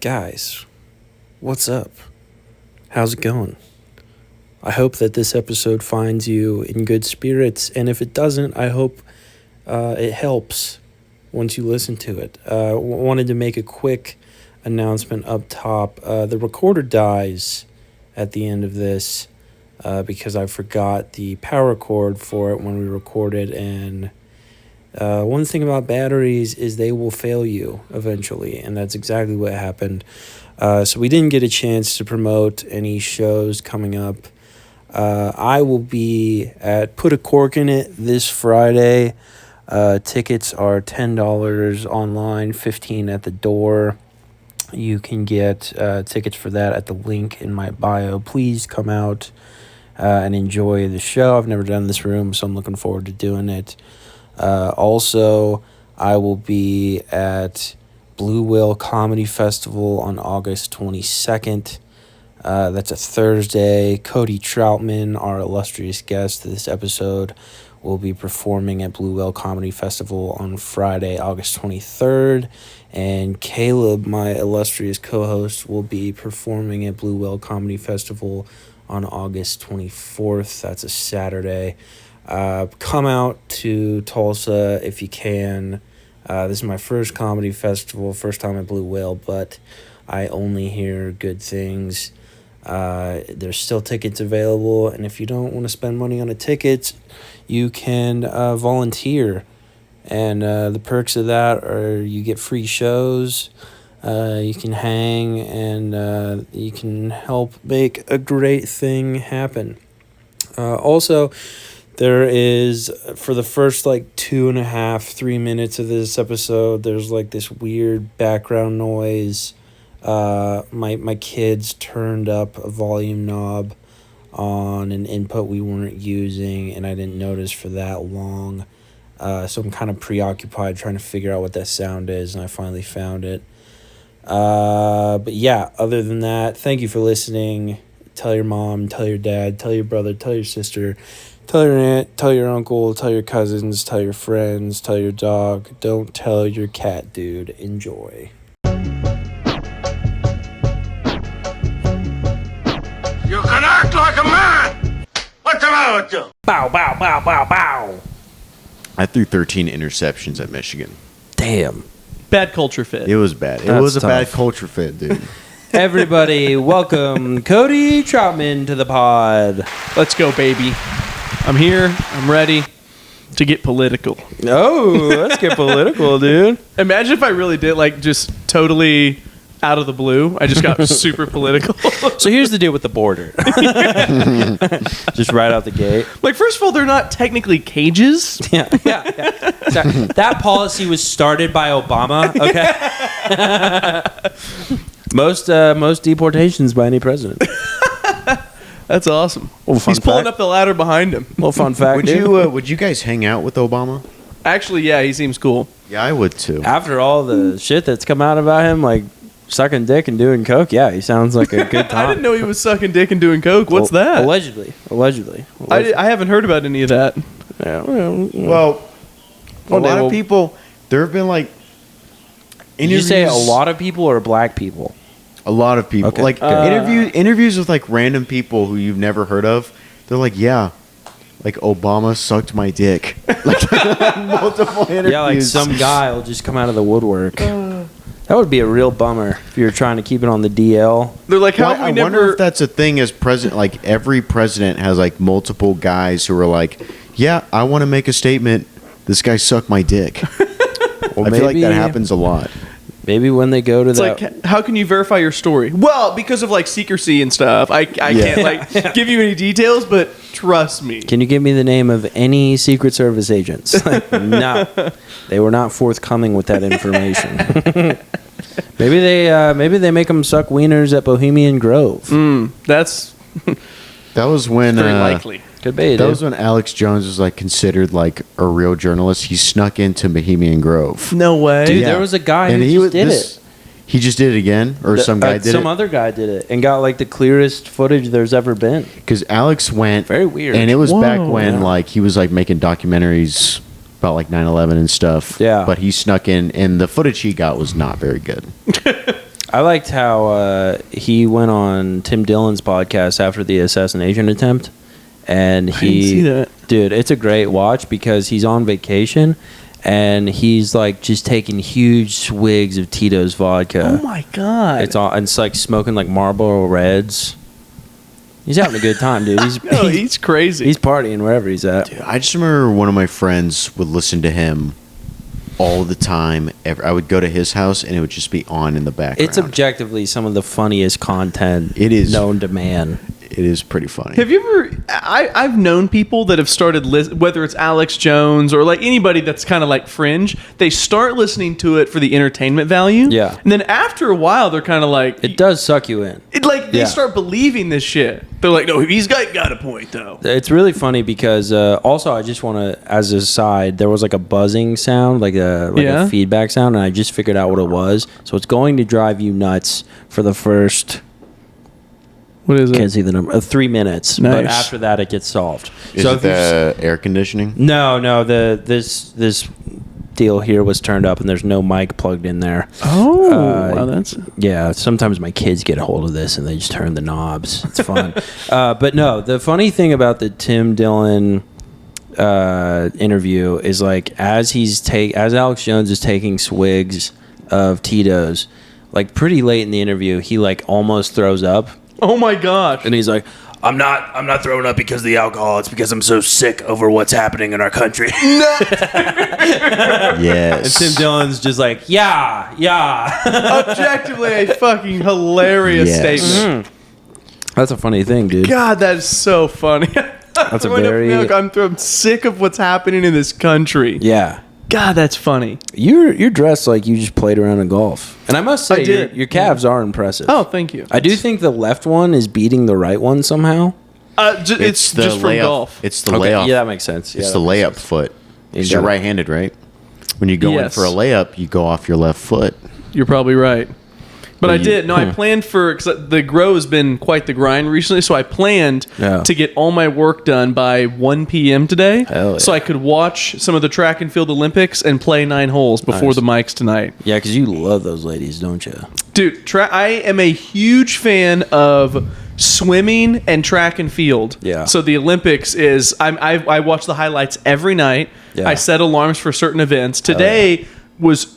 Guys, what's up? How's it going? I hope that this episode finds you in good spirits, and if it doesn't, I hope it helps once you listen to it. Wanted to make a quick announcement up top. The recorder dies at the end of this because I forgot the power cord for it when we recorded, and one thing about batteries is they will fail you eventually, and that's exactly what happened. So we didn't get a chance to promote any shows coming up. I will be at Put a Cork in It this Friday. Tickets are $10 online, $15 at the door. You can get tickets for that at the link in my bio. Please come out and enjoy the show. I've never done this room, so I'm looking forward to doing it. Also, I will be at Blue Whale Comedy Festival on August 22nd. That's a Thursday. Cody Troutman, our illustrious guest this episode, will be performing at Blue Whale Comedy Festival on Friday, August 23rd. And Caleb, my illustrious co-host, will be performing at Blue Whale Comedy Festival on August 24th. That's a Saturday. Come out to Tulsa if you can. This is my first comedy festival, first time at Blue Whale, but I only hear good things. There's still tickets available, and if you don't want to spend money on a ticket, you can volunteer. And the perks of that are you get free shows, you can hang, and you can help make a great thing happen. Also, there is, for the first 2.5-3 minutes of this episode, there's this weird background noise. My kids turned up a volume knob on an input we weren't using, and I didn't notice for that long. So I'm kind of preoccupied trying to figure out what that sound is, and I finally found it. But yeah, other than that, thank you for listening. Tell your mom, tell your dad, tell your brother, tell your sister, tell your aunt, tell your uncle, tell your cousins, tell your friends, tell your dog. Don't tell your cat, dude. Enjoy. You can act like a man! What's the matter with you? Bow, bow, bow, bow, bow. I threw 13 interceptions at Michigan. Damn. Bad culture fit. It was bad. That's It was a tough. bad culture fit, dude. Everybody, welcome Cody Troutman to the pod. Let's go, baby. I'm here. I'm ready to get political. Oh, let's get political, dude. Imagine if I really did, just totally out of the blue. I just got super political. So here's the deal with the border. Just right out the gate. First of all, they're not technically cages. Yeah. Sorry. That policy was started by Obama. Okay. Most deportations by any president. That's awesome. Well, fun He's pulling fact. up the ladder behind him. Well, fun fact. Would you guys hang out with Obama? Actually, yeah, he seems cool. Yeah, I would too. After all the shit that's come out about him, sucking dick and doing coke, yeah, he sounds like a good time. I didn't know he was sucking dick and doing coke. What's that? Allegedly. I haven't heard about any of that. Yeah, Well, a lot will- of people, there have been Did you say a lot of people or black people? A lot of people. Okay. Interviews with random people who you've never heard of. They're yeah, Obama sucked my dick. Multiple interviews. Yeah, some guy will just come out of the woodwork. That would be a real bummer if you're trying to keep it on the DL. They're like, how Well, have we I never... wonder if that's a thing as president. Every president has multiple guys who are yeah, I want to make a statement. This guy sucked my dick. Well, I feel like that happens a lot. Maybe when they go to It's how can you verify your story? Well, because of secrecy and stuff. I can't give you any details, but trust me. Can you give me the name of any Secret Service agents? No, they were not forthcoming with that information. Maybe they make them suck wieners at Bohemian Grove. That's That was when very likely. Could be. That was when Alex Jones was considered a real journalist. He snuck into Bohemian Grove. No way. Dude, there was a guy who did it. He just did it again, or some guy did it. Some other guy did it and got the clearest footage there's ever been. Because Alex went Very weird. and it was back when Yeah. he was making documentaries about 9/11 and stuff. Yeah. But he snuck in, and the footage he got was not very good. I liked how he went on Tim Dillon's podcast after the assassination attempt, and I didn't see that. Dude, it's a great watch because he's on vacation, and he's like just taking huge swigs of Tito's vodka. Oh my god! It's like smoking like Marlboro Reds. He's having a good time, dude. He's crazy. He's partying wherever he's at. Dude, I just remember one of my friends would listen to him all the time. I would go to his house and it would just be on in the background. It's objectively some of the funniest content It is known to man. It is pretty funny. Have you ever? I've known people that have started whether it's Alex Jones or like anybody that's kind of like fringe. They start listening to it for the entertainment value. Yeah. And then after a while, they're kind of like, It does suck you in. they start believing this shit. They're like, no, he's got a point though. It's really funny because also I just want to, as a side, there was like a buzzing sound, like a feedback sound, and I just figured out what it was. So it's going to drive you nuts for the first. What is it? Can't see the number. 3 minutes. Nice. But after that, it gets solved. Is it the air conditioning? No. This deal here was turned up, and there's no mic plugged in there. Oh, wow, that's... Yeah, sometimes my kids get a hold of this, and they just turn the knobs. It's fun. But no, the funny thing about the Tim Dillon interview is like as Alex Jones is taking swigs of Tito's, like pretty late in the interview, he like almost throws up. Oh my gosh. And he's like, I'm not throwing up because of the alcohol. It's because I'm so sick over what's happening in our country. Yes. And Tim Dillon's just like, yeah. Objectively a fucking hilarious Yes. statement. That's a funny thing, dude. God, that is so funny. That's a Throwing up very- milk, I'm sick of what's happening in this country. Yeah. God, that's funny. You're dressed like you just played around in golf. And I must say, I did. your calves are impressive. Oh, thank you. I do think the left one is beating the right one somehow. It's the just from layup. golf. It's the layup. Yeah, that makes sense. It's Yeah, the that makes layup sense. foot. You Because you're got it. right-handed, right? When you go in Yes. for a layup, you go off your left foot. You're probably right. But I you- did. No, I planned because the grow has been quite the grind recently. So I planned Yeah. to get all my work done by 1 p.m. today. Hell yeah. So I could watch some of the track and field Olympics and play 9 holes before Nice. the mics tonight. Yeah, because you love those ladies, don't you? Dude, I am a huge fan of swimming and track and field. Yeah. So the Olympics is I watch the highlights every night. Yeah. I set alarms for certain events. Today was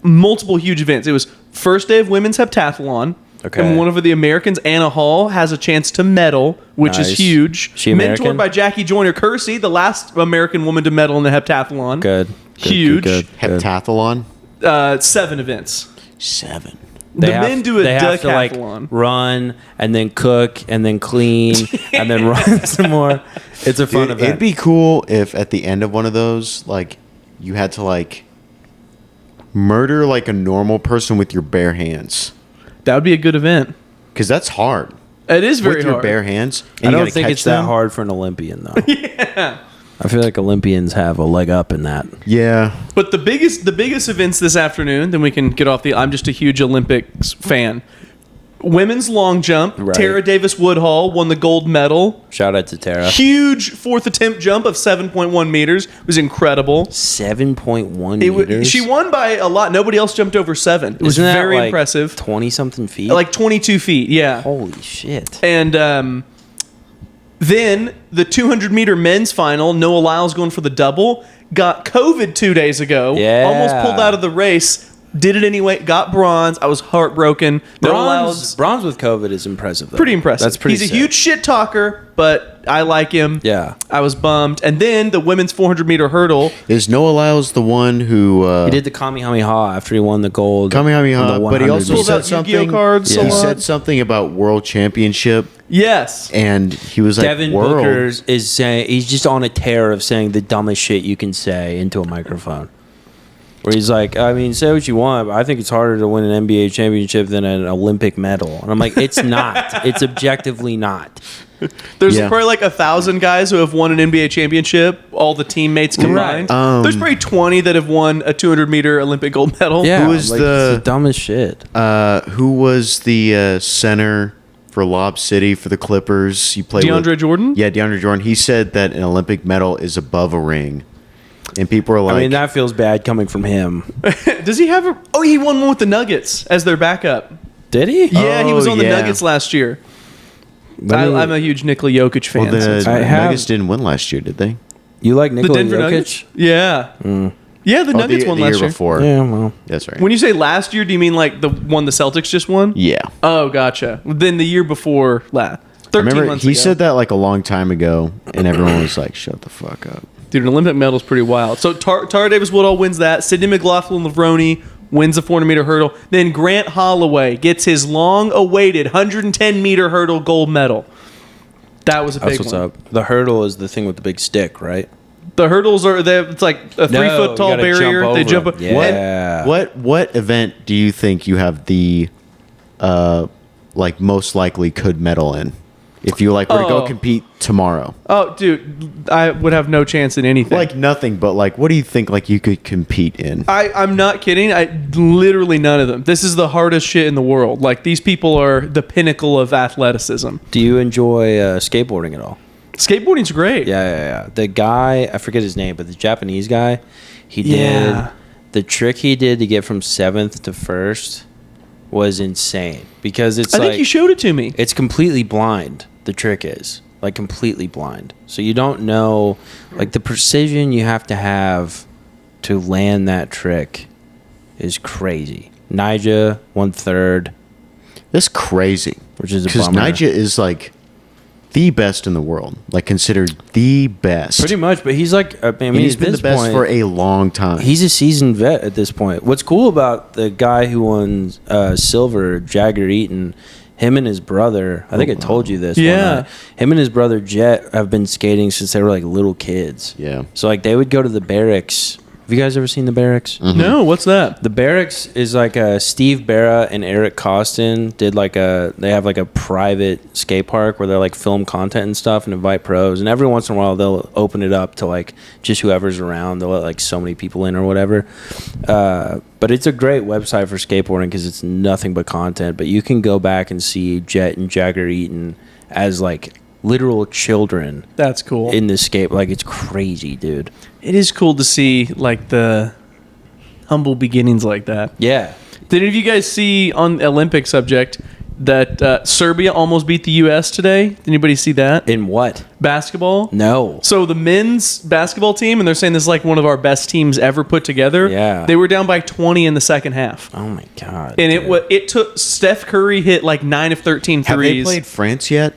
multiple huge events. It was first day of women's heptathlon. Okay. And one of the Americans, Anna Hall, has a chance to medal, which Nice. is huge. She American? Mentored by Jackie Joyner-Kersee, the last American woman to medal in the heptathlon. Good. Huge. Good. Heptathlon? 7 events. 7. The men do a they have to like decathlon. run and then cook and then clean and then run some more. It's a fun Dude, event. it'd be cool if at the end of one of those, like, you had to, like, murder, like, a normal person with your bare hands. That would be a good event. Because that's hard. It is very with your hard. bare hands. I And you don't gotta think catch it's that them. hard for an Olympian though. Yeah. I feel like Olympians have a leg up in that. Yeah. But the biggest events this afternoon, then we can get off I'm just a huge Olympics fan. Women's long jump. Right. Tara Davis Woodhull won the gold medal. Shout out to Tara. Huge fourth attempt jump of 7.1 meters. It was incredible. 7.1 It meters. she won by a lot. Nobody else jumped over 7. It was Isn't that very like impressive. 20 something feet. Like 22 feet, yeah. Holy shit. And then the 200-meter men's final, Noah Lyles going for the double, got COVID 2 days ago. Yeah. Almost pulled out of the race. Did it anyway. Got bronze. I was heartbroken. Noah Lyles, Bronze with COVID is impressive though. pretty impressive. That's pretty He's sick. a huge shit talker, but I like him. Yeah. I was bummed. And then the women's 400-meter hurdle. Is Noah Lyles the one who... He did the Kamehameha after he won the gold. Kamehameha, on the but he 100 also Pulls said out Yu-Gi-Oh something... cards a He lot. said something about world championship, Yes. and he was like, Devin world... Booker is saying he's just on a tear of saying the dumbest shit you can say into a microphone. Where he's like, I mean, say what you want, but I think it's harder to win an NBA championship than an Olympic medal. And I'm like, it's not. It's objectively not. There's Yeah. probably like 1,000 guys who have won an NBA championship, all the teammates combined. Right. There's probably 20 that have won a 200-meter Olympic gold medal. Yeah, Who is like, the- it's the dumbest shit? who was the center for Lob City for the Clippers? He played DeAndre with, Jordan? Yeah, DeAndre Jordan. He said that an Olympic medal is above a ring. And people are like... I mean, that feels bad coming from him. Does he have a... Oh, he won one with the Nuggets as their backup. Did he? Yeah, he was Oh, on the yeah. Nuggets last year. Let me- I'm a huge Nikola Jokic fan. Well, so it's the I have- Nuggets didn't win last year, did they? You like the Nikola Denver Jokic? Nuggets? Yeah. Yeah, the Nuggets won the last year year. before. Yeah, well, That's right. When you say last year, do you mean like the one the Celtics just won? Yeah. Oh, gotcha. Then the year before, 13 Remember, months he ago. said that like a long time ago, and everyone was like, shut the fuck up. Dude, an Olympic medal is pretty wild. So Tara Davis Woodall wins that. Sidney McLaughlin-Lavroni wins the 400-meter hurdle. Then Grant Holloway gets his long-awaited 110-meter hurdle gold medal. That was a big that's what's one. up. The hurdle is the thing with the big stick, right? The hurdles it's like a 3-foot tall you gotta barrier. jump They over jump. them. Yeah. What event do you think you have the like most likely could medal in? If you like were to go Oh. compete tomorrow. Oh, dude, I would have no chance in anything. Like nothing, but like what do you think like you could compete in? I'm not kidding. Literally none of them. This is the hardest shit in the world. Like, these people are the pinnacle of athleticism. Do you enjoy skateboarding at all? Skateboarding's great. Yeah. The guy, I forget his name, but the Japanese guy, he Yeah. did the trick he did to get from 7th to 1st was insane because it's I like think you showed it to me. it's completely blind. The trick is like completely blind, so you don't know like the precision you have to land that trick is crazy. Nija 1/3, That's crazy. which is a Because bummer. Nija is like the best in the world, like considered the best. Pretty much, but he's like, I mean, And he's at been the this best point, for a long time. He's a seasoned vet at this point. What's cool about the guy who won silver, Jagger Eaton, him and his brother, I think I told you this. one Yeah. night. Him and his brother Jet have been skating since they were like little kids. Yeah. So like they would go to the barracks. Have you guys ever seen the barracks? No, what's that? The barracks is like Steve Barra and Eric Costin did they have like a private skate park where they like film content and stuff and invite pros, and every once in a while they'll open it up to like just whoever's around. They'll let like so many people in or whatever. But it's a great website for skateboarding because it's nothing but content. But you can go back and see Jet and Jagger Eaton as like literal children That's cool. in this skate. Like it's crazy, dude. It is cool to see like the humble beginnings like that. Yeah. Did any of you guys see on Olympic subject that Serbia almost beat the U.S. today? Did anybody see that? In what? Basketball? No. So the men's basketball team, and they're saying this is like one of our best teams ever put together. Yeah. They were down by 20 in the second half. Oh my god. And dude. it took Steph Curry hit like 9 of 13 Have they threes. played France yet?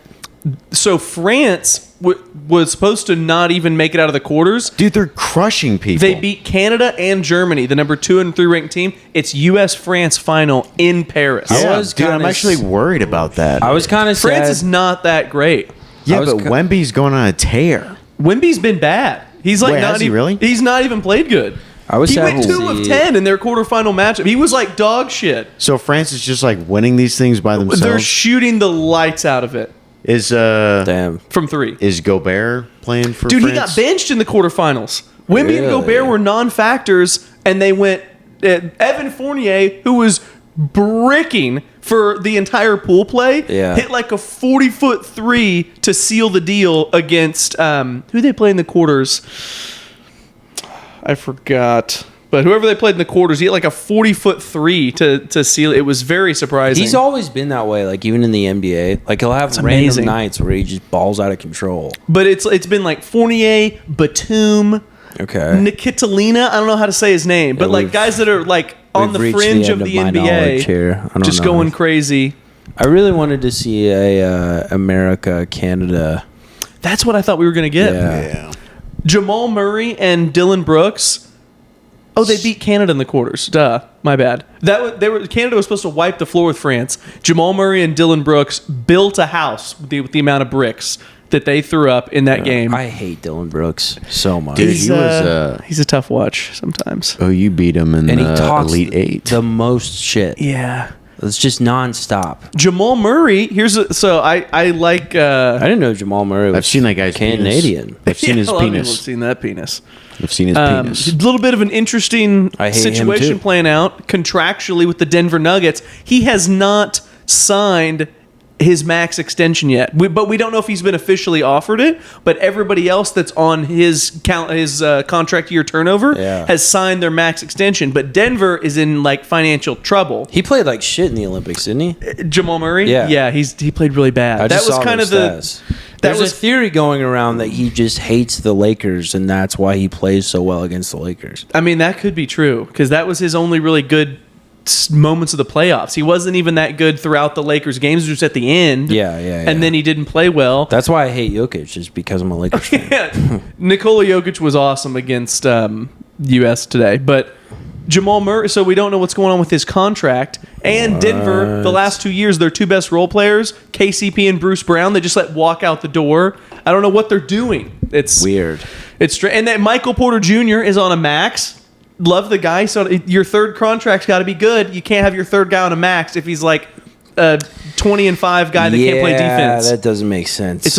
So France was supposed to not even make it out of the quarters. Dude, they're crushing people. They beat Canada and Germany, the number 2 and 3 ranked team. It's U.S.-France final in Paris. Yeah, I was dude, I'm kinda actually worried about that. I was kind of France sad. is not that great. yeah, I was but co- Wemby's going on a tear. Wemby's been bad. He's like Wait, not has he even, really? He's not even played good. I was He sad went to 2 of see- 10 in their quarterfinal matchup. He was like dog shit. So France is just like winning these things by They're themselves. shooting the lights out of it Is Damn. from 3. is Gobert playing for Dude, France? he got benched in the quarterfinals. Wemby and Really? Gobert were non-factors, and they went. Evan Fournier, who was bricking for the entire pool play, Yeah. hit like a 40-foot 3 to seal the deal against who they play in the quarters. I forgot. But whoever they played in the quarters, he hit like a 40-foot 3 to seal. It was very surprising. He's always been that way, like even in the NBA. Like he'll have random amazing. nights where he just balls out of control. But it's been like Fournier, Batum, Okay. Nikitalina. I don't know how to say his name, but Yeah, like we've- guys that are like on the We've reached fringe end of the my knowledge NBA, here. I don't just know. going crazy. I really wanted to see a America Canada. That's what I thought we were gonna get. Yeah. Jamal Murray and Dylan Brooks. Oh, they beat Canada in the quarters. Duh, my bad. Canada was supposed to wipe the floor with France. Jamal Murray and Dylan Brooks built a house with the amount of bricks that they threw up in that game. I hate Dylan Brooks so much. Dude, he's, he was, he's a tough watch sometimes. Oh, you beat him in and he the talks Elite Eight. the most shit. Yeah. It's just nonstop. Jamal Murray. I like. I didn't know Jamal Murray was I've seen that guy's Canadian. Penis. I've seen his a lot of people have penis. seen that penis. I've seen his A penis. little bit of an interesting I hate him situation too. playing out contractually with the Denver Nuggets. He has not signed his max extension yet. But we don't know if he's been officially offered it. But everybody else that's on his contract year turnover has signed their max extension. But Denver is in like financial trouble. He played like shit in the Olympics, didn't he? Jamal Murray? Yeah. He played really bad. That was kind of There's a theory going around that he just hates the Lakers, and that's why he plays so well against the Lakers. I mean, that could be true, because that was his only really good moments of the playoffs. He wasn't even that good throughout the Lakers games, just at the end. Yeah. And then he didn't play well. That's why I hate Jokic, just because I'm a Lakers fan. Nikola Jokic was awesome against U.S. today, but Jamal Murray, so we don't know what's going on with his contract. And Denver, the last 2 years, their two best role players, KCP and Bruce Brown, they just let walk out the door. I don't know what they're doing. It's weird. It's strange. And then Michael Porter Jr. is on a max. Love the guy. So your third contract's got to be good. You can't have your third guy on a max if he's like a 20-5 guy that can't play defense. Yeah, that doesn't make sense. It's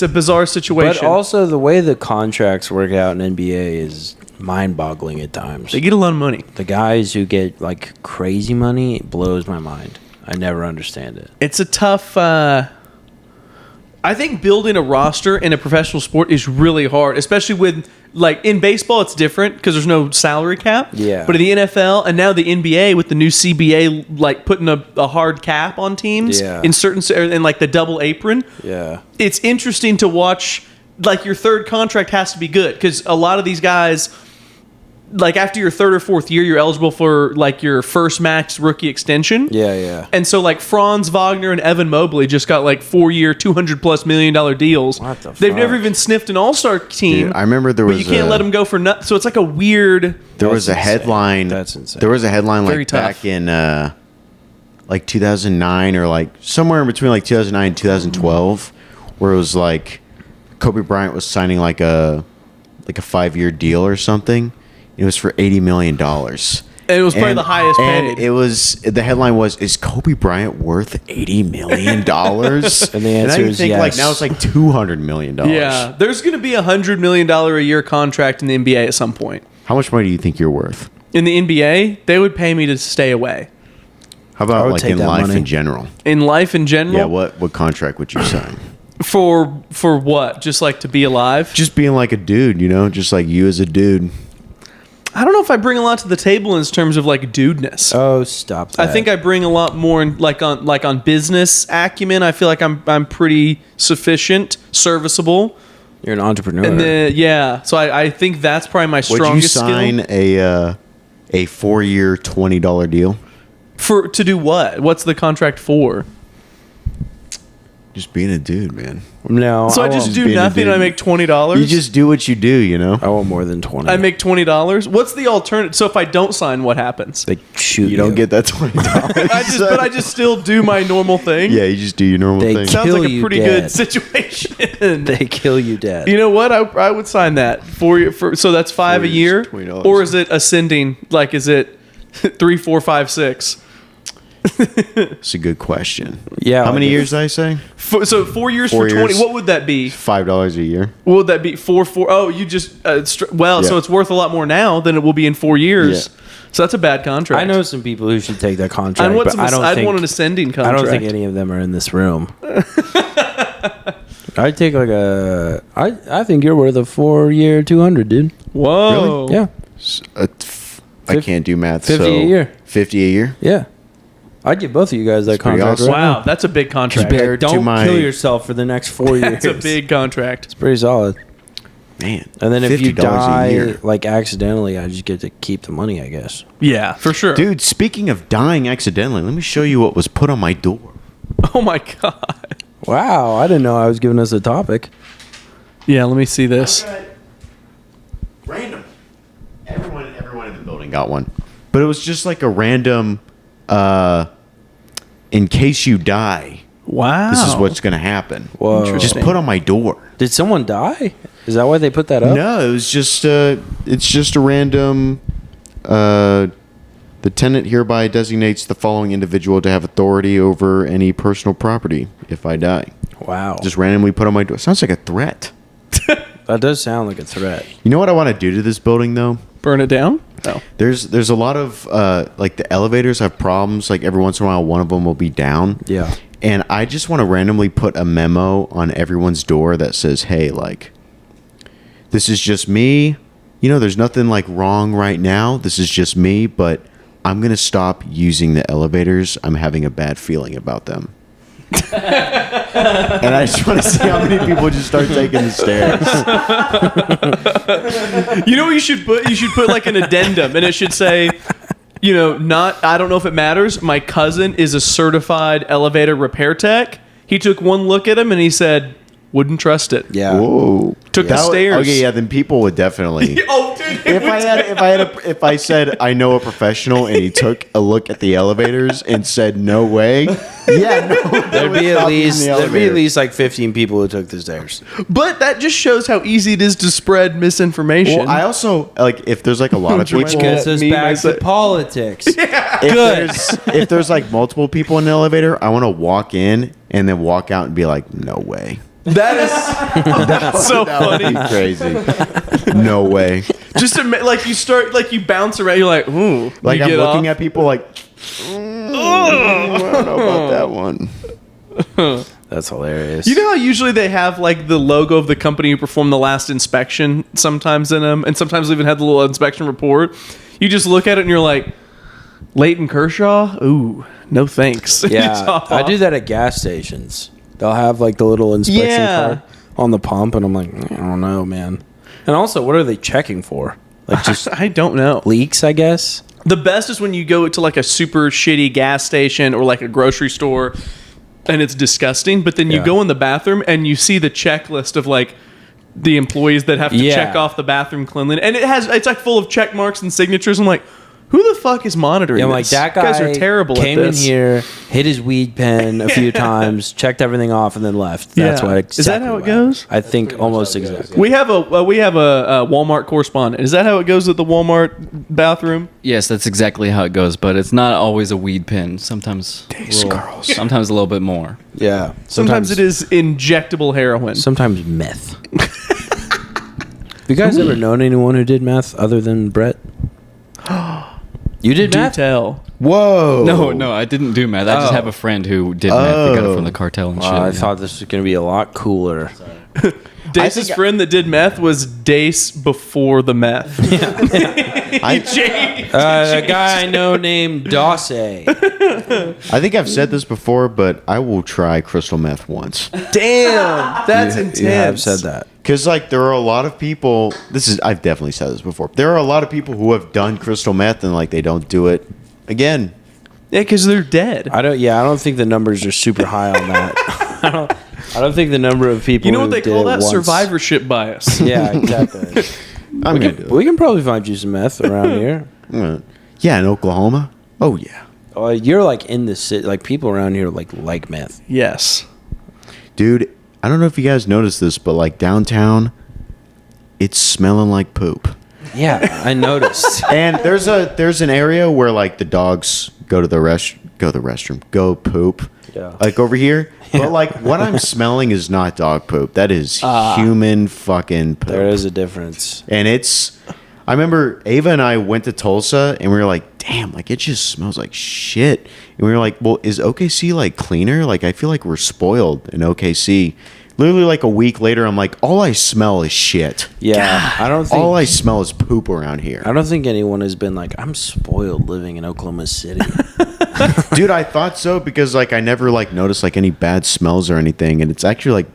a bizarre situation. But also the way the contracts work out in NBA is mind-boggling at times. They get a lot of money. The guys who get like crazy money blows my mind. I never understand it. It's a tough. I think building a roster in a professional sport is really hard, especially with like in baseball. It's different because there's no salary cap. Yeah. But in the NFL and now the NBA with the new CBA, like putting a hard cap on teams in certain and like the double apron. Yeah. It's interesting to watch. Like your third contract has to be good because a lot of these guys. Like after your third or fourth year, you're eligible for like your first max rookie extension. Yeah. And so like Franz Wagner and Evan Mobley just got like 4-year, $200+ million deals. What the fuck? They've never even sniffed an All-Star team. Dude, I remember there was. But you can't let them go for nothing. So it's like a weird. There was a headline. That's insane. There was a headline Very like tough. back in like 2009 or like somewhere in between like 2009 and 2012, where it was like Kobe Bryant was signing like a 5-year deal or something. It was for $80 million. And it was probably the highest and paid. it was the headline was, "Is Kobe Bryant worth $80 million?" And the answer is yes. Like now it's like $200 million. Yeah. There's going to be $100 million a year contract in the NBA at some point. How much money do you think you're worth? In the NBA, they would pay me to stay away. How I about would like take in that life money. in general? In life in general? Yeah. What contract would you sign? For what? Just like to be alive? Just being like a dude, you know, just like you as a dude. I don't know if I bring a lot to the table in terms of like dudeness. Oh, stop that. I think I bring a lot more in, like on business acumen. I feel like I'm pretty sufficient, serviceable. You're an entrepreneur. And then, so I think that's probably my Would you strongest sign skill. a 4-year $20 deal? To do what? What's the contract for? Just being a dude, man. No. So I just do being a nothing and I dude. make $20? You just do what you do, you know. I want more than 20. I make $20? What's the alternative? So if I don't sign, what happens? They shoot You don't get that $20. But I just still do my normal thing? Yeah, you just do your normal They thing. kill Sounds like a you pretty dead. good situation. They kill you dead. You know what? I would sign that so that's 5 a year, $20. or is it ascending? Like, is it 3, 4, 5, 6? It's a good question. Yeah. How many like years did I say? So 4 years 4 for 20. years. What would that be? $5 a year. What would that be? 4. Oh, you just so Yeah. it's worth a lot more now than it will be in 4 years. Yeah. So that's a bad contract. I know some people who should take that contract, I'd want, but I'd want an ascending contract. I don't think any of them are in this room. I'd take like I think you're worth a 4-year 200, dude. Whoa. Yeah. I can't do math. 50 so a year. 50 a year? Yeah. I'd give both of you guys that pretty contract awesome. right Wow, now. that's a big contract. Be like, Compared to don't my- kill yourself for the next 4 years. That's a big contract. It's pretty solid. Man. And then if you $50 a die year. like accidentally, I just get to keep the money, I guess. Yeah, for sure. Dude, speaking of dying accidentally, let me show you what was put on my door. Oh my god. Wow, I didn't know I was giving us a topic. Yeah, let me see this. Random. Everyone in the building got one. But it was just like a random in case you die, Wow. this is what's going to happen. Whoa. Just Interesting. put on my door. Did someone die? Is that why they put that up? No, it was just it's just a random the tenant hereby designates the following individual to have authority over any personal property if I die. Wow. Just randomly put on my door. Sounds like a threat. That does sound like a threat. You know what I want to do to this building though? Burn it down? No. There's a lot of like the elevators have problems. Like every once in a while, one of them will be down. Yeah. And I just want to randomly put a memo on everyone's door that says, hey, like, this is just me. You know, there's nothing like wrong right now. This is just me, but I'm going to stop using the elevators. I'm having a bad feeling about them. And I just want to see how many people just start taking the stairs. You know what you should put? You should put like an addendum, and it should say, you know, not, I don't know if it matters. My cousin is a certified elevator repair tech. He took one look at him and he said, wouldn't trust it. Yeah. Whoa. Took the stairs. Okay, yeah, then people would definitely. Oh, dude. If I said I know a professional and he took a look at the elevators and said no way, yeah, no, There'd be at least like 15 people who took the stairs. But that just shows how easy it is to spread misinformation. Well, I also like if there's like a lot of people. Which gets us back to politics. If there's like multiple people in the elevator, I want to walk in and then walk out and be like, no way. That's so That would funny. be crazy. No way. Just to, like you start, like you bounce around, you're like, ooh. Like you I'm get looking off. at people like, I don't know about that one. That's hilarious. You know how usually they have like the logo of the company who performed the last inspection sometimes in them, and sometimes they even have the little inspection report. You just look at it and you're like, Leighton Kershaw? Ooh, no thanks. You Yeah, top I off. do that at gas stations. They'll have like the little inspection Yeah. card on the pump, and I'm like, I don't know, man. And also, what are they checking for? Like just I don't know. leaks, I guess. The best is when you go to like a super shitty gas station or like a grocery store and it's disgusting, but then you Yeah. go in the bathroom and you see the checklist of like the employees that have to Yeah. check off the bathroom cleanliness, and it's like full of check marks and signatures. I'm like, who the fuck is monitoring Yeah, I'm this? like, that You guy guys are terrible came at in this. here, hit his weed pen a few times, checked everything off, and then left. That's Yeah. what Is that how it goes? I think almost exactly. We have a Walmart correspondent. Is that how it goes at the Walmart bathroom? Yes, that's exactly how it goes, but it's not always a weed pen. Sometimes sometimes a little bit more. Yeah. Sometimes it is injectable heroin. Sometimes meth. You guys ever known anyone who did meth other than Brett? You did Do meth? tell. Whoa. No, I didn't do meth. I just have a friend who did meth. He got it from the cartel and shit. I yeah. thought this was going to be a lot cooler. Dace's friend that did meth was Dace before the meth. A guy I know named Dawsey. I think I've said this before, but I will try crystal meth once. Damn, that's intense. You have said that. Because, like, there are a lot of people. I've definitely said this before. There are a lot of people who have done crystal meth and, like, they don't do it again. Yeah, because they're dead. I don't think the numbers are super high on that. I don't think the number of people. You know what who they did call it that? once- Survivorship bias. Yeah, exactly. I'm going to do We can probably find you some meth around here. it. Yeah, in Oklahoma. Oh, yeah. You're like in the city. Like people around here like meth. Yes. Dude, I don't know if you guys noticed this, but, like, downtown, it's smelling like poop. Yeah, I noticed. And there's an area where, like, the dogs go poop. Yeah. Like over here. But like what I'm smelling is not dog poop. That is human fucking poop. There is a difference. And I remember Ava and I went to Tulsa and we were like, damn, like it just smells like shit. And we were like, well, is OKC like cleaner? Like I feel like we're spoiled in OKC. Literally like a week later, I'm like, all I smell is shit. Yeah, I don't think. All I smell is poop around here. I don't think anyone has been like, I'm spoiled living in Oklahoma City. Dude, I thought so because like I never like noticed like any bad smells or anything, and it's actually like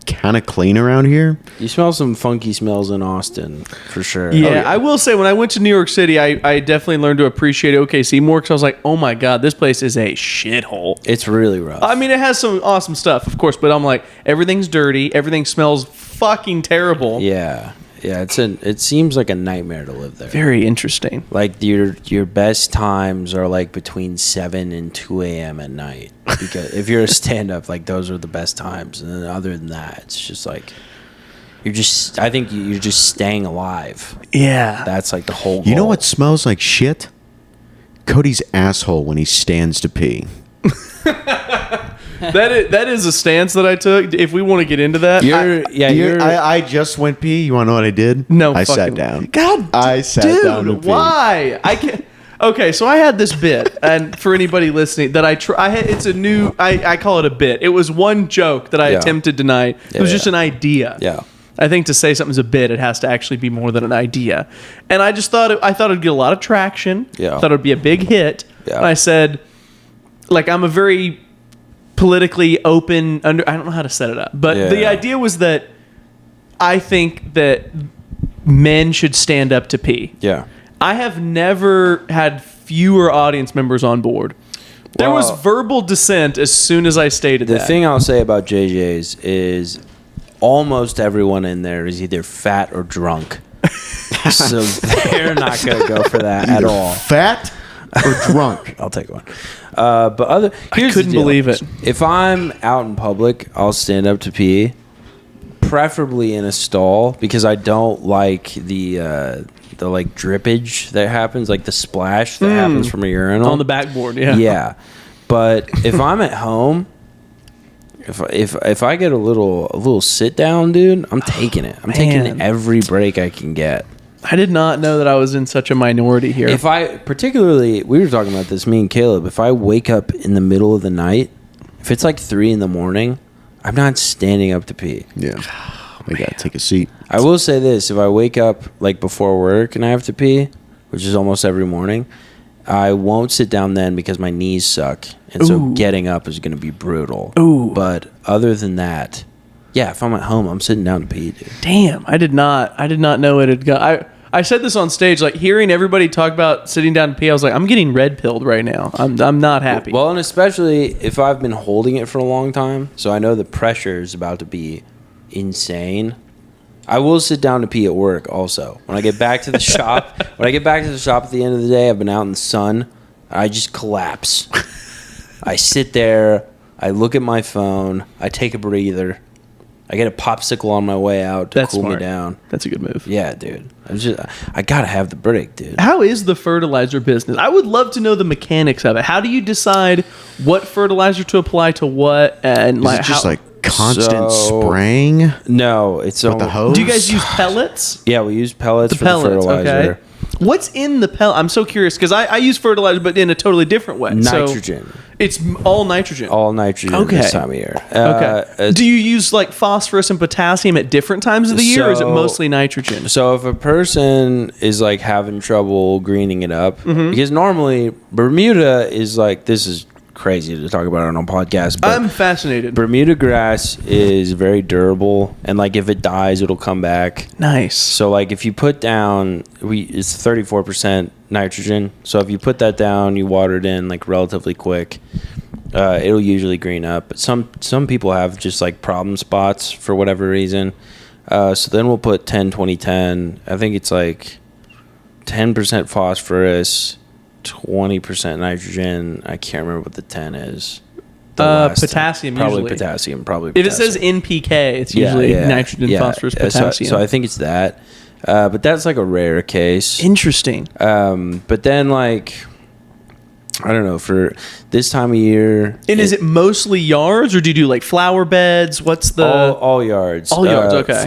kind of clean around here. You smell some funky smells in Austin for sure. Yeah, Oh, yeah. I will say when I went to New York City, I definitely learned to appreciate OKC more because I was like, oh my God, this place is a shithole. It's really rough. I mean, it has some awesome stuff, of course, but I'm like, everything's dirty. Everything smells fucking terrible. yeah, it seems like a nightmare to live there. Very interesting. Like your best times are like between 7 and 2 a.m. at night. Because if you're a stand-up, like those are the best times, and then other than that, it's just like I think you're just staying alive. Yeah. That's like the whole goal. You know what smells like shit? Cody's asshole when he stands to pee. That is a stance that I took. If we want to get into that, I just went pee. You want to know what I did? no, I fucking, sat down. God, I sat dude, down to pee. why? I can't. Okay, so I had this bit, and for anybody listening, that it's a new. I call it a bit. It was one joke that I attempted tonight. It was just an idea. Yeah. I think to say something's a bit, it has to actually be more than an idea. And I just thought it'd get a lot of traction. Yeah. I thought it'd be a big hit. Yeah. And I said, like, I'm a very politically open. I don't know how to set it up, but the idea was that I think that men should stand up to pee. Yeah. I have never had fewer audience members on board. There was verbal dissent as soon as I stated that. The thing I'll say about JJ's is almost everyone in there is either fat or drunk. So they're not going to go for that at all. Fat or drunk? I'll take one. But here's couldn't the deal. believe it. If I'm out in public, I'll stand up to pee, preferably in a stall, because I don't like the like drippage that happens, like the splash that happens from a urinal on the backboard. Yeah. Yeah. But if I'm at home, if I get a little sit down, dude, I'm taking it. I'm taking every break I can get. I did not know that I was in such a minority here. If I particularly, we were talking about this, me and Caleb. If I wake up in the middle of the night, if it's like 3 a.m, I'm not standing up to pee. Yeah. I gotta take a seat. I will say this: if I wake up like before work and I have to pee, which is almost every morning, I won't sit down then because my knees suck, and so getting up is going to be brutal. Ooh. But other than that, yeah, if I'm at home, I'm sitting down to pee, dude. Damn, I did not know it had got. I said this on stage, like hearing everybody talk about sitting down to pee. I was like, I'm getting red pilled right now. I'm not happy. Well, and especially if I've been holding it for a long time, so I know the pressure is about to be insane. I will sit down to pee at work also. When I get back to the shop, at the end of the day, I've been out in the sun, I just collapse. I sit there, I look at my phone, I take a breather, I get a popsicle on my way out to cool me down. That's a good move. Yeah, dude. I gotta have the break, dude. How is the fertilizer business? I would love to know the mechanics of it. How do you decide what fertilizer to apply to what, and Is it just like constant spraying? No, it's with the hose. Do you guys use pellets? Yeah, we use pellets for the fertilizer. Okay. What's in the pellet? I'm so curious because I use fertilizer, but in a totally different way. Nitrogen. So it's all nitrogen. All nitrogen this time of year. Okay. Do you use like phosphorus and potassium at different times of the year, or is it mostly nitrogen? So if a person is like having trouble greening it up, because normally Bermuda is like, this is crazy to talk about it on a podcast, but I'm fascinated. Bermuda grass is very durable, and like if it dies, it'll come back. Nice. So like if you put down, it's 34% nitrogen. So if you put that down, you water it in like relatively quick, it'll usually green up. But some people have just like problem spots for whatever reason. So then we'll put 10-20-10. I think it's like 10% phosphorus, 20% nitrogen. I can't remember what the 10 is. Potassium, probably usually. potassium. If it says NPK, it's usually nitrogen, phosphorus, potassium. So I think it's that. But that's like a rare case. Interesting. But then like, I don't know, for this time of year. And is it mostly yards, or do you do like flower beds? What's the all yards? All yards. Okay.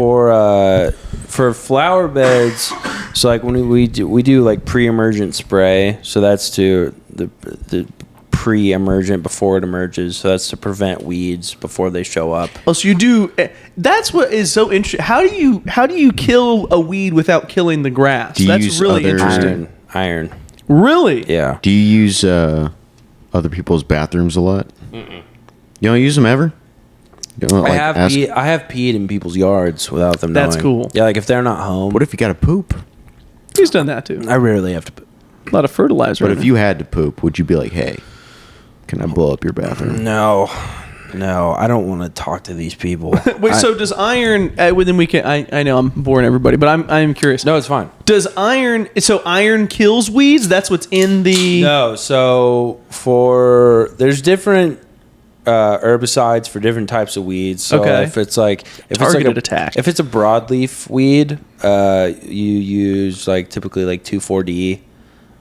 For flower beds, so like when we do like pre-emergent spray, so that's to the pre-emergent before it emerges, so that's to prevent weeds before they show up. Oh, so you do. That's what is so interesting. How do you kill a weed without killing the grass? Do you That's use really other- interesting. Iron. Really? Yeah. Do you use other people's bathrooms a lot? You don't use them ever? You don't, I have peed in people's yards without them knowing. That's cool. Yeah, like if they're not home. What if you got to poop? He's done that too. I rarely have to poop. A lot of fertilizer. But if you had to poop, would you be like, hey, can I blow up your bathroom? No, I don't want to talk to these people. Wait, so does iron? Then we can. I know I'm boring everybody, but I'm curious. No, it's fine. Does iron? So iron kills weeds. That's what's in the. No, so there's different herbicides for different types of weeds. So Okay. if it's like Targeted attack. If it's a broadleaf weed, you use like typically like 2,4-D.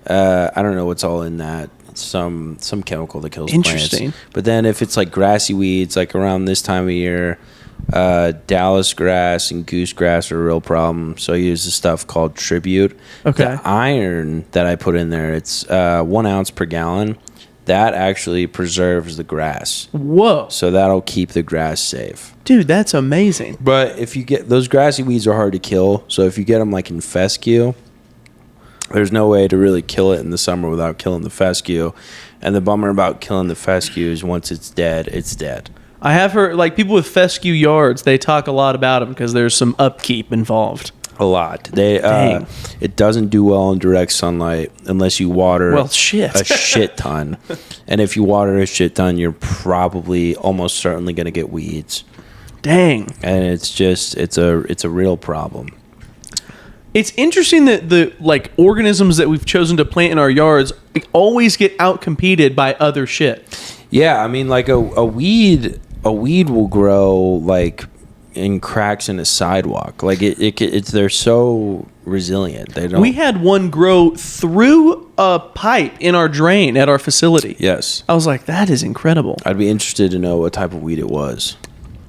I don't know what's all in that. Some chemical that kills Interesting. plants. But then if it's like grassy weeds, like around this time of year, Dallas grass and goose grass are a real problem. So I use this stuff called Tribute. Okay. The iron that I put in there, it's 1 ounce per gallon. That actually preserves the grass. Whoa. So that'll keep the grass safe. Dude, that's amazing. But if you get those grassy weeds are hard to kill. So if you get them like in fescue, there's no way to really kill it in the summer without killing the fescue. And the bummer about killing the fescue is once it's dead, it's dead. I have heard, like, people with fescue yards, they talk a lot about them because there's some upkeep involved. A lot. It doesn't do well in direct sunlight unless you water Well, shit. a shit ton. And if you water a shit ton, you're probably almost certainly going to get weeds. Dang. And it's a real problem. It's interesting that the like organisms that we've chosen to plant in our yards always get outcompeted by other shit. Yeah, I mean, like a weed will grow like in cracks in a sidewalk. Like it's they're so resilient. They don't. We had one grow through a pipe in our drain at our facility. Yes, I was like, that is incredible. I'd be interested to know what type of weed it was.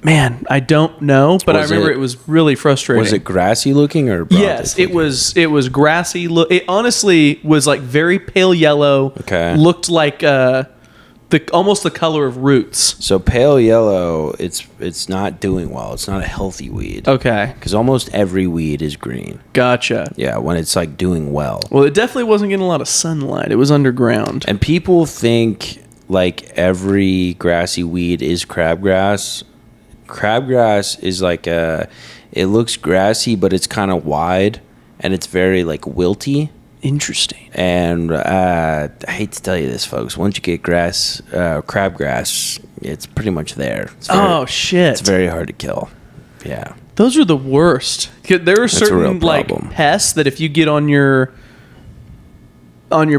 Man, I don't know, but I remember it was really frustrating. Was it grassy looking or brown? Yes, it was. It was grassy. It honestly was like very pale yellow. Okay, looked like almost the color of roots. So pale yellow, it's not doing well. It's not a healthy weed. Okay, because almost every weed is green. Gotcha. Yeah, when it's like doing well. Well, it definitely wasn't getting a lot of sunlight. It was underground. And people think like every grassy weed is crabgrass. Crabgrass is like it looks grassy, but it's kind of wide and it's very like wilty. Interesting. And I hate to tell you this, folks. Once you get crabgrass, it's pretty much there. Shit! It's very hard to kill. Yeah, those are the worst. There are certain like pests that if you get on your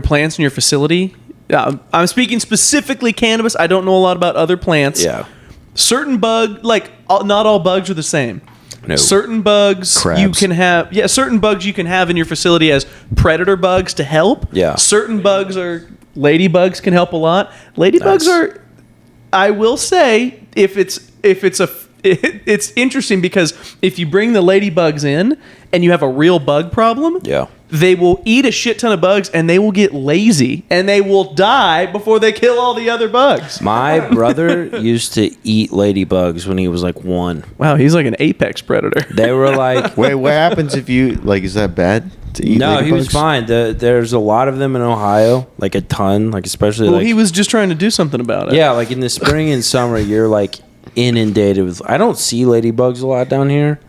plants in your facility, I'm speaking specifically cannabis. I don't know a lot about other plants. Yeah. Certain bug, like not all bugs are the same. No. Certain bugs Crabs. you can have. Yeah, certain bugs you can have in your facility as predator bugs to help. Yeah. Certain bugs are ladybugs can help a lot. Ladybugs Nice. are. I will say it's interesting because if you bring the ladybugs in and you have a real bug problem, Yeah. they will eat a shit ton of bugs and they will get lazy and they will die before they kill all the other bugs. My brother used to eat ladybugs when he was like 1. Wow, he's like an apex predator. They were like, Wait, what happens if you like? Is that bad to eat? no, he was ladybugs? fine. There's a lot of them in Ohio, like a ton, like especially Well, like he was just trying to do something about it. yeah, like in the spring and summer, you're like inundated with. I don't see ladybugs a lot down here,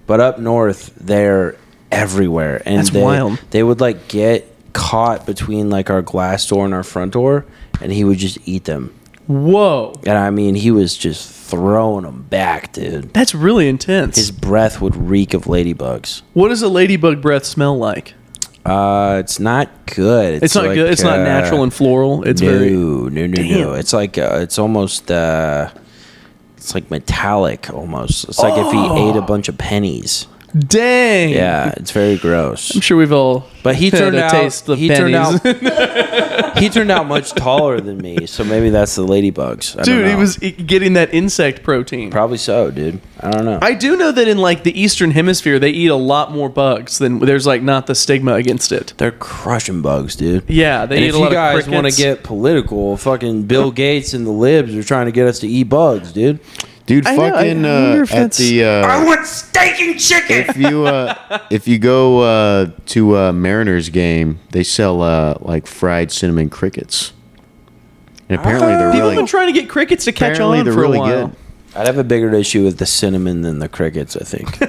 but up north they're everywhere, and That's wild. They would like get caught between like our glass door and our front door, and he would just eat them. Whoa. And I mean, he was just throwing them back, dude. That's really intense. His breath would reek of ladybugs. What does a ladybug breath smell like? It's not good. It's not like, good. It's not natural and floral. It's no, very no. Damn. It's like it's almost it's like metallic almost. It's like if he ate a bunch of pennies. dang. Yeah, it's very gross. I'm sure we've all But he had turned a out taste of he pennies. turned out he turned out much taller than me, so maybe that's the ladybugs. I don't Dude, he know. was getting that insect protein. Probably so, dude. I don't know. I do know that in like the Eastern Hemisphere, they eat a lot more bugs than there's like not the stigma against it. They're crushing bugs, dude. Yeah, they And eat if a lot you guys of want to crickets. get political, fucking Bill Gates and the libs are trying to get us to eat bugs, dude. Dude, I know, I fucking wonder if at that's- the I want steak and chicken. if you go to a Mariners game, they sell like fried cinnamon crickets, and apparently they're People have really been trying to get crickets to catch apparently on they're for really a while. good. I'd have a bigger issue with the cinnamon than the crickets, I think.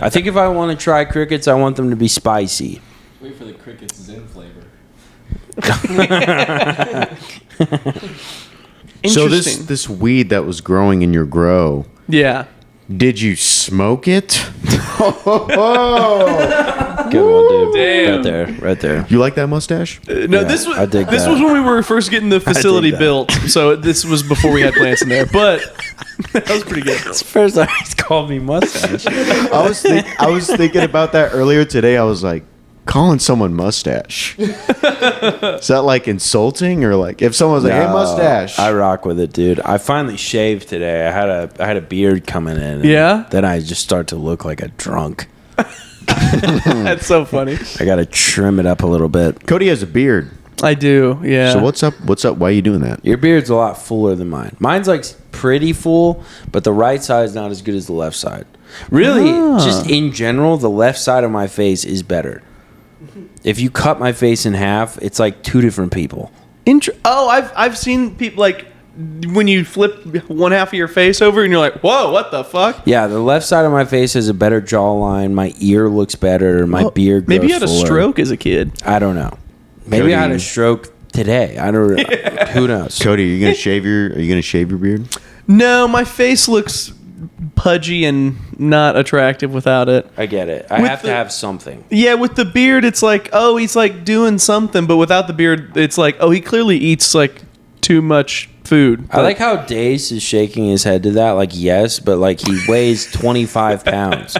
I think if I want to try crickets, I want them to be spicy. Wait for the crickets Zen flavor. So Interesting. this weed that was growing in your grow, Yeah. did you smoke it? Good one, dude. Damn. Right there. You like that mustache? No, Yeah, this was I dig this that. was when we were first getting the facility that. built. So this was before we had plants in there, but that was pretty good. First time he's called me mustache. I was thinking about that earlier today. I was like, calling someone mustache? Is that like insulting, or like if someone's like, "Hey, mustache"? I rock with it, dude. I finally shaved today. I had a beard coming in. And Yeah? Then I just start to look like a drunk. That's so funny. I got to trim it up a little bit. Cody has a beard. I do, yeah. So what's up? What's up? Why are you doing that? Your beard's a lot fuller than mine. Mine's like pretty full, but the right side's not as good as the left side. Really, just in general, the left side of my face is better. If you cut my face in half, it's like two different people. I've seen people like when you flip one half of your face over and you're like, whoa, what the fuck? Yeah, the left side of my face has a better jawline. My ear looks better. My beard grows Maybe you had a fuller. stroke as a kid. I don't know. Maybe I had a stroke today. I don't. Who knows? Cody, are you gonna shave your beard? No, my face looks pudgy and not attractive without it. I get it. I have to have something. Yeah, with the beard, it's like, oh, he's like doing something, but without the beard, it's like, oh, he clearly eats like too much food. I like how Dace is shaking his head to that. Like, yes, but like he weighs 25 pounds.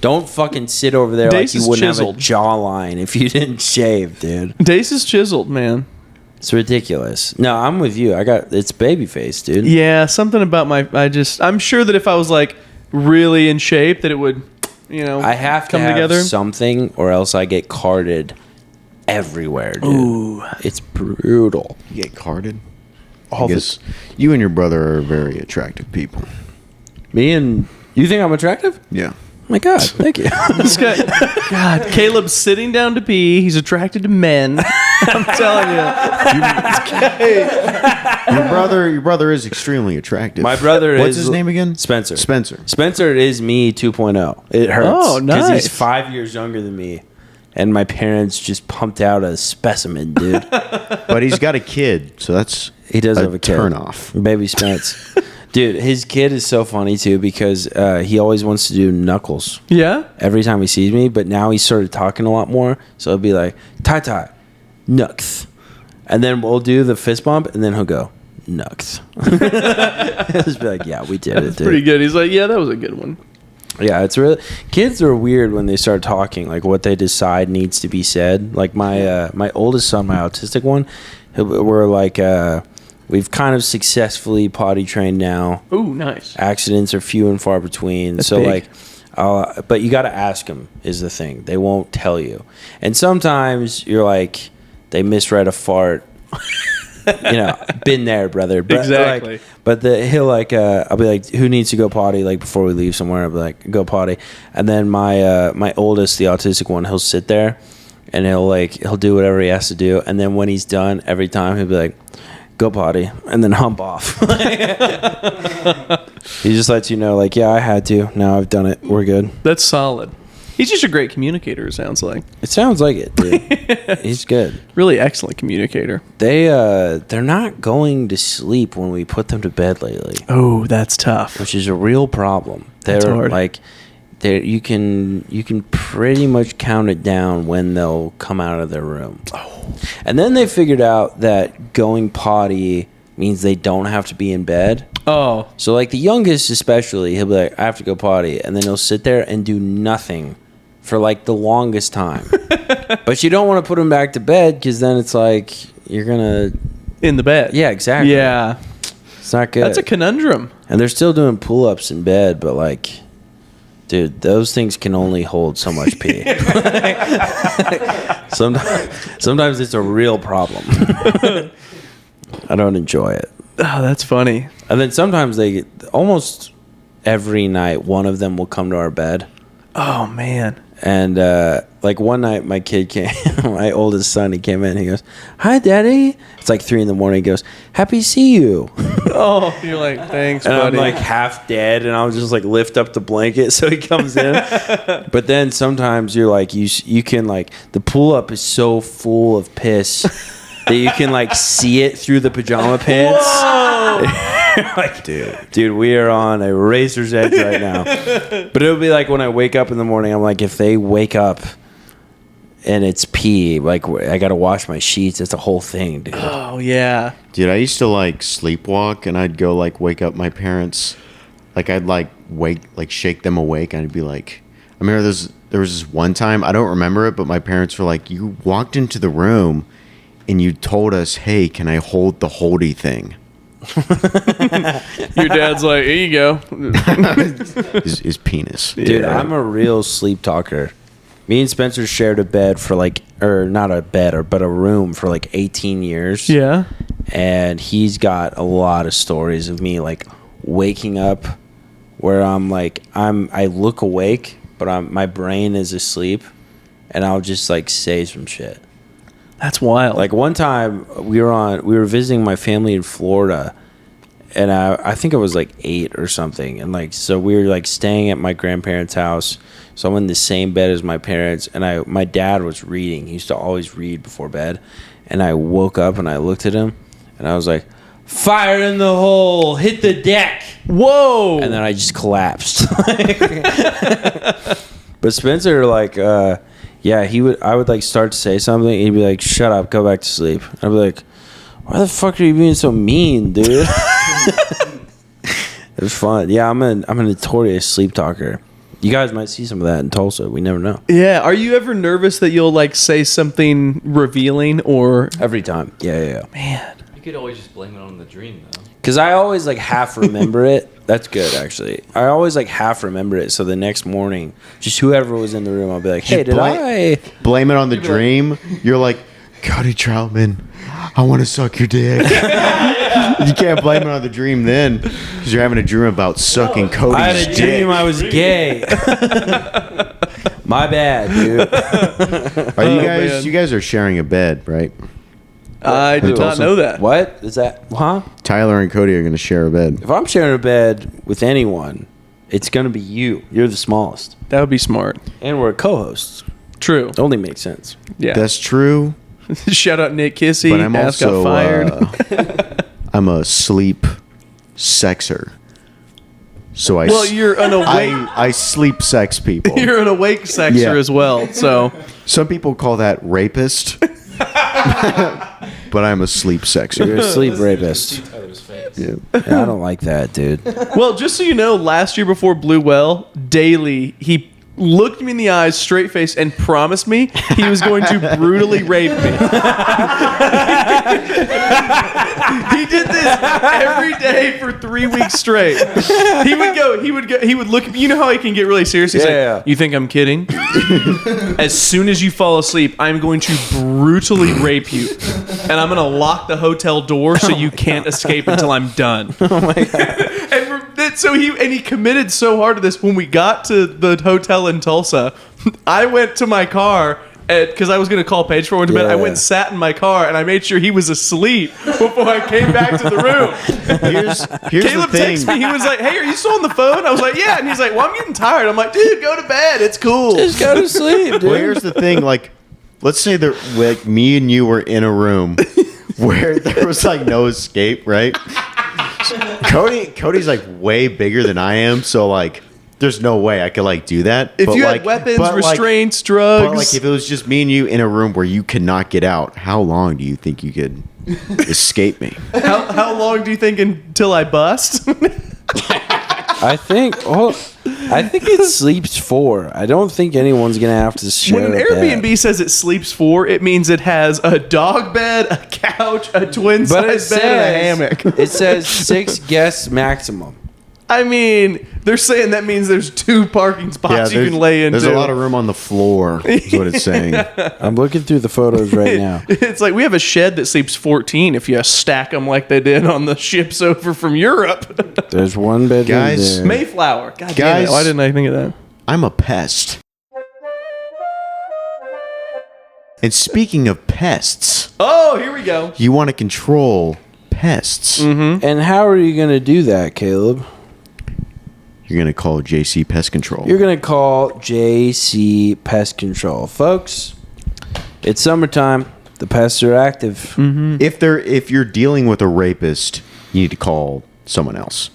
Don't fucking sit over there Dace like you is wouldn't chiseled. have a jawline if you didn't shave, dude. Dace is chiseled, man. It's ridiculous. No, I'm with you. It's baby face, dude. Yeah, something about I'm sure that if I was like really in shape, that it would, I have to come have together. something, or else I get carded everywhere, dude. Ooh. It's brutal. You get carded. I guess you and your brother are very attractive people. Me and you think I'm attractive? Yeah. Oh my God, thank you. This guy, God, Caleb's sitting down to pee. He's attracted to men. I'm telling you. Your brother is extremely attractive. My brother is. What's his name again? Spencer. Spencer is me 2.0. It hurts. Oh, Because nice. he's 5 years younger than me. And my parents just pumped out a specimen, dude. But he's got a kid, so that's He does have a kid. turn off. Baby Spence. Dude, his kid is so funny, too, because he always wants to do knuckles Yeah? every time he sees me. But now he started talking a lot more. So he'll be like, Tai, knucks. And then we'll do the fist bump, and then he'll go, knucks. He'll just be like, yeah, we did it, dude. Pretty good. He's like, yeah, that was a good one. Yeah, it's really kids are weird when they start talking. Like what they decide needs to be said. Like my oldest son, my autistic one, we're like we've kind of successfully potty trained now. Ooh, nice. Accidents are few and far between. That's so big. like, but you got to ask them is the thing. They won't tell you, and sometimes you're like they misread a fart. Been there, brother. But Exactly. he'll like, I'll be like, who needs to go potty? Like before we leave somewhere, I'll be like, go potty. And then my oldest, the autistic one, he'll sit there, and he'll do whatever he has to do. And then when he's done, every time he'll be like, go potty, and then hump off. He just lets you know, like, yeah, I had to. Now I've done it. We're good. That's solid. He's just a great communicator, it sounds like. It sounds like it, dude. He's good. Really excellent communicator. They're not going to sleep when we put them to bed lately, Oh, that's tough. which is a real problem. That's They're hard. like you can pretty much count it down when they'll come out of their room. Oh. And then they figured out that going potty means they don't have to be in bed. Oh, So like the youngest especially, he'll be like, I have to go potty, and then he'll sit there and do nothing for like the longest time. But you don't want to put him back to bed because then it's like you're gonna. in the bed. Yeah, exactly. Yeah. It's not good. That's a conundrum. And they're still doing pull-ups in bed, but like, dude, those things can only hold so much pee. Sometimes it's a real problem. I don't enjoy it. Oh, that's funny. And then sometimes almost every night, one of them will come to our bed. Oh, man. And like one night, my kid came, my oldest son, he came in. He goes, "Hi, Daddy." It's like 3 a.m. He goes, "Happy to see you." Oh, you're like, thanks, And buddy. I'm like half dead, and I'll just like lift up the blanket so he comes in. But then sometimes you're like, you can like the pull up is so full of piss that you can like see it through the pajama pants. Like, dude, we are on a razor's edge right now. But it'll be like when I wake up in the morning, I'm like, if they wake up and it's pee, like I gotta wash my sheets. It's a whole thing, dude. Oh, yeah. Dude, I used to like sleepwalk, and I'd go like wake up my parents. Like I'd like shake them awake, and I'd be like, I remember there was this one time, I don't remember it, but my parents were like, you walked into the room and you told us, hey, can I hold the holdy thing? Your dad's like, here you go. His penis. Dude, I'm a real sleep talker. Me and Spencer shared a bed for like, or not a bed, but a room for like 18 years. Yeah. And he's got a lot of stories of me like waking up where I'm like, I look awake, but my brain is asleep, and I'll just like say some shit. That's wild. Like one time we were visiting my family in Florida, and I think I was like 8 or something, and like so we were like staying at my grandparents' house, so I'm in the same bed as my parents, and my dad was reading. He used to always read before bed, and I woke up and I looked at him, and I was like, "Fire in the hole, hit the deck." Whoa. And then I just collapsed. But Spencer, like, yeah, I would like start to say something, and he'd be like, "Shut up, go back to sleep." I'd be like, "Why the fuck are you being so mean, dude?" It was fun. Yeah, I'm a notorious sleep talker. You guys might see some of that in Tulsa. We never know. Yeah. Are you ever nervous that you'll like say something revealing or? Every time. Yeah. Man. You could always just blame it on the dream, though. Because I always like half remember it. That's good, actually. I always like half remember it. So the next morning, just whoever was in the room, I'll be like, "Hey, did I blame it on the dream?" You're like, Cody Troutman, I want to suck your dick. You can't blame it on the dream then, because you're having a dream about sucking Cody's I had a dick. dream I was gay." My bad, dude. Are you man. guys? You guys are sharing a bed, right? I did not know that. What is that? Huh? Tyler and Cody are going to share a bed. If I'm sharing a bed with anyone, it's gonna be you. You're the smallest, That would be smart. and we're co-hosts. True. It only makes sense. Yeah. That's true, Shout out Nick Kissy. but I'm Ass also got fired. I'm a sleep sexer. So well, you're an awake. I sleep sex people. You're an awake sexer Yeah. as well. So Some people call that rapist, but I'm a sleep sexer. You're a sleep rapist. Yeah. Yeah, I don't like that, dude. well, just so you know, last year before Blue Well, daily he looked me in the eyes, straight face, and promised me he was going to brutally rape me. He did this every day for 3 weeks straight. He would look at me. You know how he can get really serious? He's Yeah. like, "You think I'm kidding? As soon as you fall asleep, I'm going to brutally rape you. And I'm going to lock the hotel door so you can't escape until I'm done." Oh my God. And he committed so hard to this. When we got to the hotel in Tulsa, I went to my car because I was going to call Paige for one to bed. I went and sat in my car and I made sure he was asleep before I came back to the room. Here's Caleb the thing. texted me. He was like, "Hey, are you still on the phone?" I was like, "Yeah." And he's like, "Well, I'm getting tired." I'm like, "Dude, go to bed. It's cool." Just go to sleep, dude. Well, here's the thing. Like, let's say that like me and you were in a room where there was like no escape, right? Cody's like way bigger than I am, so like there's no way I could like do that. If But, you like, had weapons, but, like- restraints, drugs. But like if it was just me and you in a room where you could not get out, how long do you think you could escape me? How long do you think until I bust? I think it sleeps 4. I don't think anyone's gonna have to share. When an a Airbnb bed. says it sleeps 4, it means it has a dog bed, a couch, a twin But it size bed, and a hammock. it says 6 guests maximum. I mean, they're saying that means there's 2 parking spots you can lay into. There's a lot of room on the floor, is what it's saying. I'm looking through the photos right now. It's like we have a shed that sleeps 14 if you stack them like they did on the ships over from Europe. There's one bedroom Guys, there. Mayflower. God damn it. Guys- Why didn't I think of that? I'm a pest. And speaking of pests, Oh, here we go. you want to control pests. And how are you gonna do that, Caleb? You're going to call JC Pest Control. You're gonna call JC Pest Control, folks. It's summertime. The pests are active. If you're dealing with a rapist, you need to call someone else.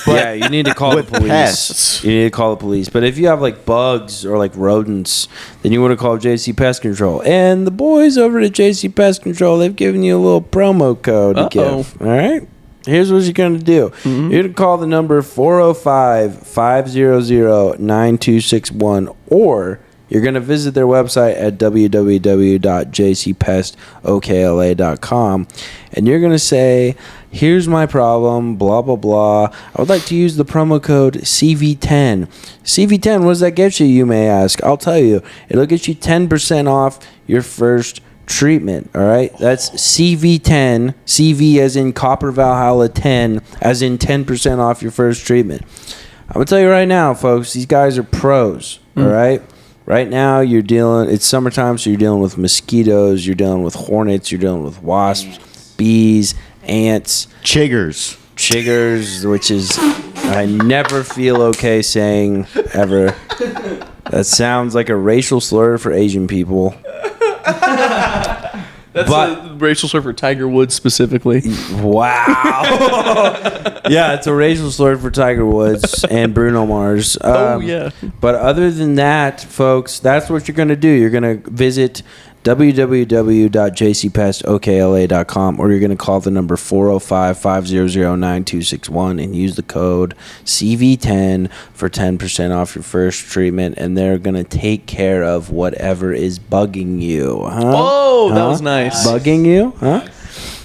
Yeah, you need to call the with police. pests. You need to call the police. But if you have like bugs or like rodents, then you want to call JC Pest Control. And the boys over at JC Pest Control, they've given you a little promo code to give. All right? Here's what you're going to do. You're going to call the number 405-500-9261, or You're going to visit their website at www.jcpestokla.com, and you're going to say, here's my problem, blah, blah, blah. I would like to use the promo code CV10. CV10, what does that get you, you may ask? I'll tell you. It'll get you 10% off your first treatment, all right? That's CV10, CV as in Copper Valhalla 10, as in 10% off your first treatment. I'm going to tell you right now, folks, these guys are pros, all right? Right now, it's summertime, so you're dealing with mosquitoes, you're dealing with hornets, you're dealing with wasps, bees, ants. Chiggers, which is, I never feel okay saying ever. That sounds like a racial slur for Asian people. That's a racial slur for Tiger Woods specifically. Wow. Yeah, it's a racial slur for Tiger Woods and Bruno Mars. Yeah. But other than that, folks, that's what you're going to do. You're going to visit www.jcpestokla.com, or you're going to call the number 405-500-9261 and use the code CV10 for 10% off your first treatment, and they're going to take care of whatever is bugging you. Huh? Oh, that was nice. Bugging you? Huh?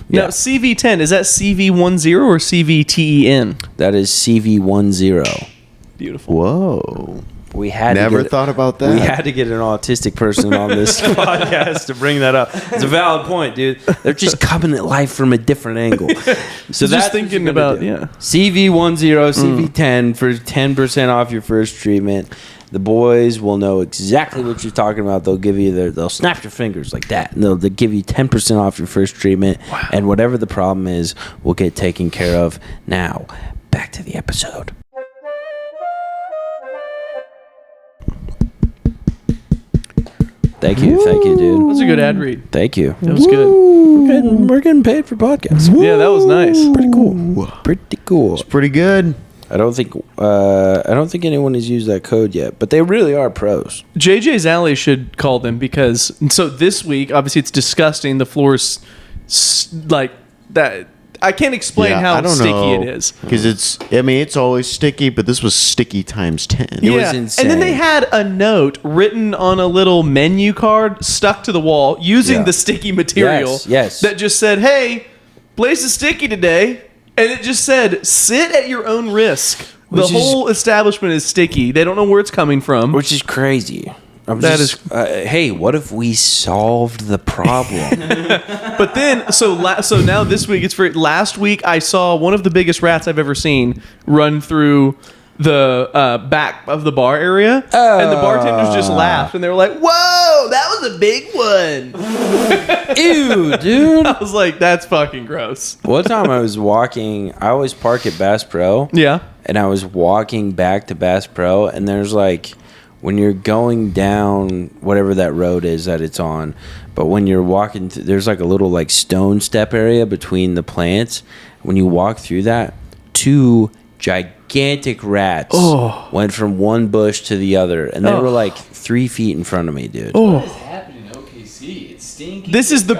Now, CV10, is that CV10 or CVTEN? That is CV10. Beautiful. whoa! We had Never thought about that. We had to get an autistic person on this podcast to bring that up. It's a valid point, dude. They're just coming at life from a different angle. So Just thinking about, CV10, CV10 for 10% off your first treatment. The boys will know exactly what you're talking about. They'll give you they'll snap your fingers like that, and they'll give you 10% off your first treatment. Wow. And whatever the problem is, will get taken care of. Now, back to the episode. Thank you, dude. That was a good ad read. Thank you. That was good. We're getting paid for podcasts. Yeah, that was nice. Pretty cool. Pretty cool. It's pretty good. I don't think anyone has used that code yet, but they really are pros. JJ's Alley should call them because this week, obviously, it's disgusting. The floor's like that. I can't explain how sticky it is. Because it's always sticky, but this was sticky times 10. It was insane. And then they had a note written on a little menu card stuck to the wall using the sticky material. Yes. That just said, "Hey, place is sticky today," and it just said, "Sit at your own risk." The whole establishment is sticky. They don't know where it's coming from, which is crazy. Hey, what if we solved the problem? But then, so now this week, it's for last week. I saw one of the biggest rats I've ever seen run through the back of the bar area, and the bartenders just laughed, and they were like, "Whoa, that was a big one!" Ew, dude. I was like, "That's fucking gross." One time I was walking. I always park at Bass Pro. Yeah, and I was walking back to Bass Pro, and there's like, when you're going down whatever that road is that it's on, but when you're walking, there's like a little like stone step area between the plants. When you walk through that, two gigantic rats went from one bush to the other, and they were like 3 feet in front of me, dude. What is happening in OKC? It's stinky. This is the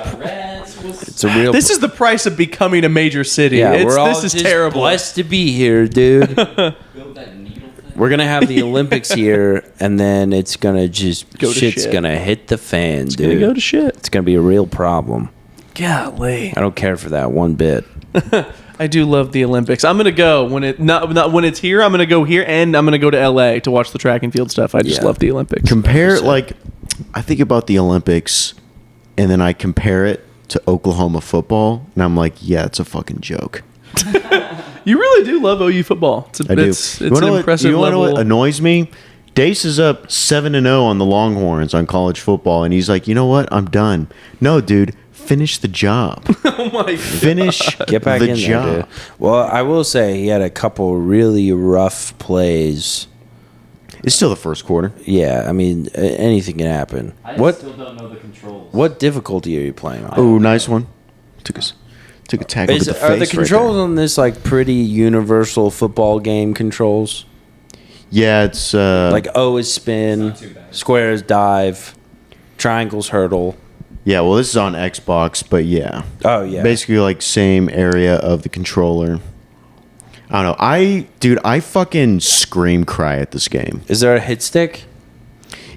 it's a real. This is the price of becoming a major city. Yeah, we're all this is just terrible. blessed to be here, dude. Build that needle thing. We're gonna have the Olympics here, and then it's gonna just shit's shit. gonna hit the fan, dude. Gonna go to shit. It's gonna be a real problem. Golly, I don't care for that one bit. I do love the Olympics. I'm gonna go when when it's here. I'm gonna go here, and I'm gonna go to LA to watch the track and field stuff. I just love the Olympics. I think about the Olympics, and then I compare it to Oklahoma football, and I'm like, yeah, it's a fucking joke. You really do love OU football. I do. It's an impressive you level. know what annoys me? Dace is up 7-0 on the Longhorns on college football, and he's like, you know what? I'm done. No, dude, finish the job. Oh my God. Finish Get back the in job. there, dude. Well, I will say he had a couple really rough plays. It's still the first quarter. Yeah, I mean, anything can happen. I still don't know the controls. What difficulty are you playing on? Oh, nice one. Took a tackle to the face. Are the controls right on this like pretty universal football game controls? Yeah, it's Like O is spin, square is dive, triangle's hurdle. yeah. Well, this is on Xbox, but yeah. Oh yeah, Basically, like same area of the controller. I don't know. I fucking scream cry at this game. Is there a hit stick?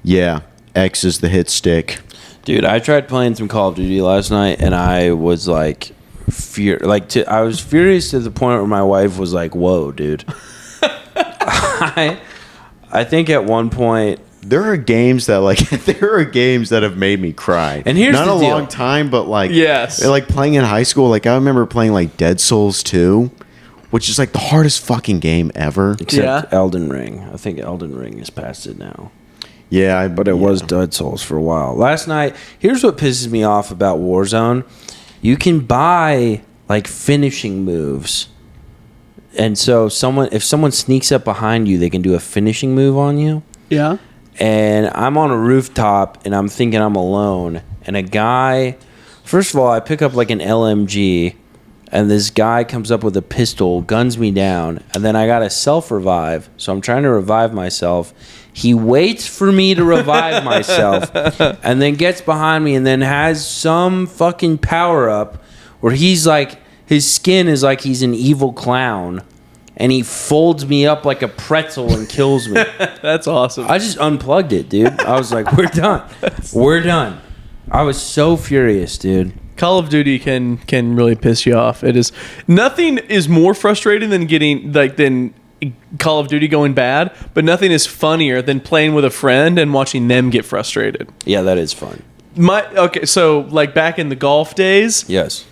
Yeah. X is the hit stick. Dude, I tried playing some Call of Duty last night, and I was like, I was furious to the point where my wife was like, "Whoa, dude." I think at one point, There are games that have made me cry. And here's not the a deal. long time, but like Yes. like playing in high school. Like I remember playing like Dead Souls 2, which is like the hardest fucking game ever. except Elden Ring. I think Elden Ring is past it now. Yeah, But it was Dead Souls for a while. Last night, here's what pisses me off about Warzone. You can buy like finishing moves. And so if someone sneaks up behind you, they can do a finishing move on you. Yeah. And I'm on a rooftop and I'm thinking I'm alone. And a guy, first of all, I pick up like an LMG and this guy comes up with a pistol, guns me down. And then I got to self-revive. So I'm trying to revive myself. He waits for me to revive myself and then gets behind me and then has some fucking power up where he's like, his skin is like he's an evil clown. And he folds me up like a pretzel and kills me. That's awesome. I just unplugged it, dude. I was like, we're done. We're done. I was so furious, dude. Call of Duty can really piss you off. It is nothing is more frustrating than Call of Duty going bad, but nothing is funnier than playing with a friend and watching them get frustrated. Yeah, that is fun. So like back in the golf days, Yes.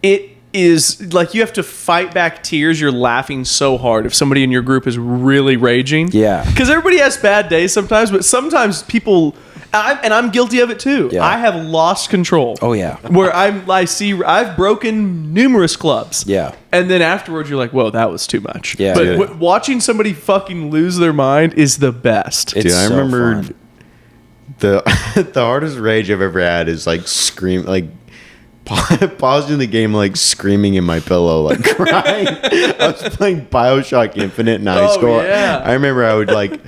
it is like you have to fight back tears. You're laughing so hard if somebody in your group is really raging. Yeah. Because everybody has bad days sometimes, but sometimes people, and I'm guilty of it too. Yeah. I have lost control. Oh, yeah. Where I've broken numerous clubs. Yeah. And then afterwards you're like, whoa, that was too much. Yeah. But Dude. Watching somebody fucking lose their mind is the best. It's Dude, I so remember fun. the hardest rage I've ever had is like pausing the game, like screaming in my pillow, like crying. I was playing BioShock Infinite in high school. Yeah. I remember I would like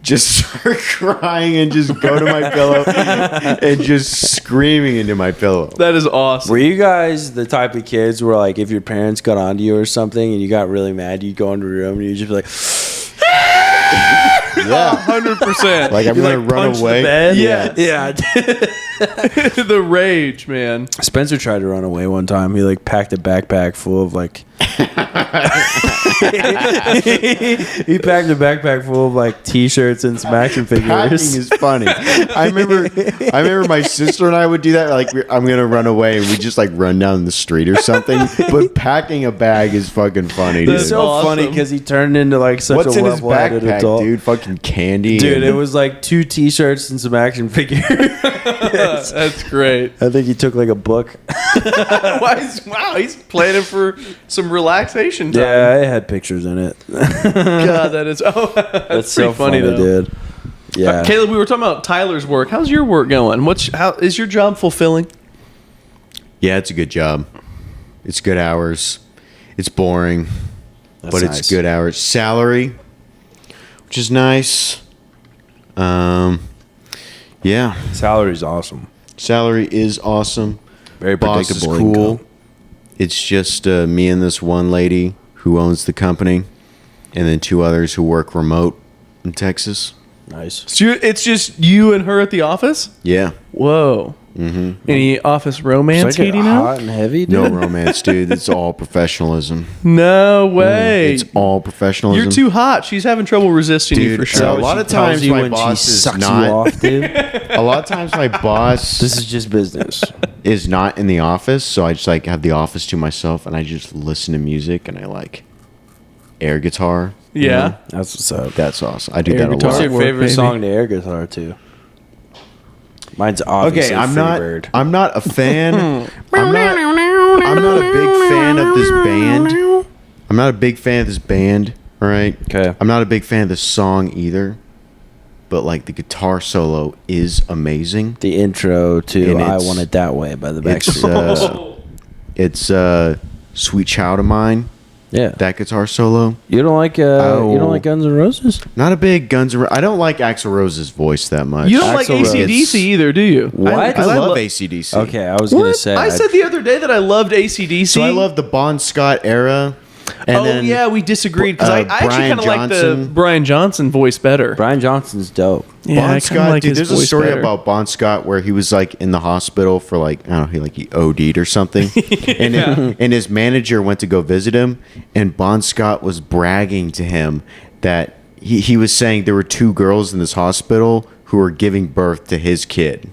just start crying and just go to my pillow and just screaming into my pillow. That is awesome. Were you guys the type of kids where, like, if your parents got onto you or something and you got really mad, you'd go into your room and you'd just be like, Yeah, 100%. like I'm gonna run punch the away. bed? Yeah. Yeah. The rage, man. Spencer tried to run away one time. He like packed a backpack full of like he packed a backpack full of like t-shirts and some action Packing figures. is funny. I remember my sister and I would do that. Like I'm gonna run away and we just like run down the street or something. But packing a bag is fucking funny, dude. It's so awesome. funny because he turned into like such What's a in his level-headed backpack, adult. dude? Fucking candy. Dude, and- it was like 2 t-shirts and some action figures. That's great. I think he took like a book. Wow, he's planning for some relaxation time. Yeah, it had pictures in it. God, that is. Oh, that's That's pretty so funny, though. dude. Yeah. Caleb, we were talking about Tyler's work. How's your work going? How is your job fulfilling? Yeah, it's a good job. It's good hours. It's boring, That's but nice. it's good hours. Salary, which is nice. Yeah, Salary's awesome. salary is awesome. Very Boss is predictable cool. income. It's just me and this one lady who owns the company, and then 2 others who work remote in Texas. Nice. So it's just you and her at the office? Yeah, Whoa. Mm-hmm. Any office romance Should I get heating hot out? and heavy, dude? no romance, dude. It's all professionalism. No way. It's all professionalism. You're too hot. She's having trouble resisting you Dude, for sure. a lot of Tells times you my when boss she is sucks not. you off, dude. A lot of times my boss This is just business. is not in the office, so I just like have the office to myself, and I just listen to music, and I like air guitar. Yeah. That's what's up. That's awesome. I do Air that a guitar. What's lot. your Work, favorite baby. song to air guitar to? Mine's obviously Okay, I'm not. Freebird. I'm not a fan. I'm not a big fan of this band. I'm not a big fan of this band. All right. Okay. I'm not a big fan of this song either. But like the guitar solo is amazing. The intro to And "I it's- Want It That Way" by the It's Backstreet Boys. it's "Sweet Child of Mine." Yeah. That guitar solo. You don't like you Oh. don't like Guns N' Roses? Not a big Guns N' Roses. I don't like Axl Rose's voice that much. You don't like Axl Rose. ACDC either, do you? What? I 'cause love lo- AC/DC. Okay, I was gonna say I said the other day that I loved ACDC. So I love the Bon Scott era. And then we disagreed because I actually Brian kind of like the Johnson. Brian Johnson voice better. Brian Johnson's dope. Yeah, I Bon kinda Scott, like dude, his there's a voice story better. about Bon Scott where he was like in the hospital for like, I don't know, he OD'd or something. And his manager went to go visit him, and Bon Scott was bragging to him that he was saying there were 2 girls in this hospital who were giving birth to his kid.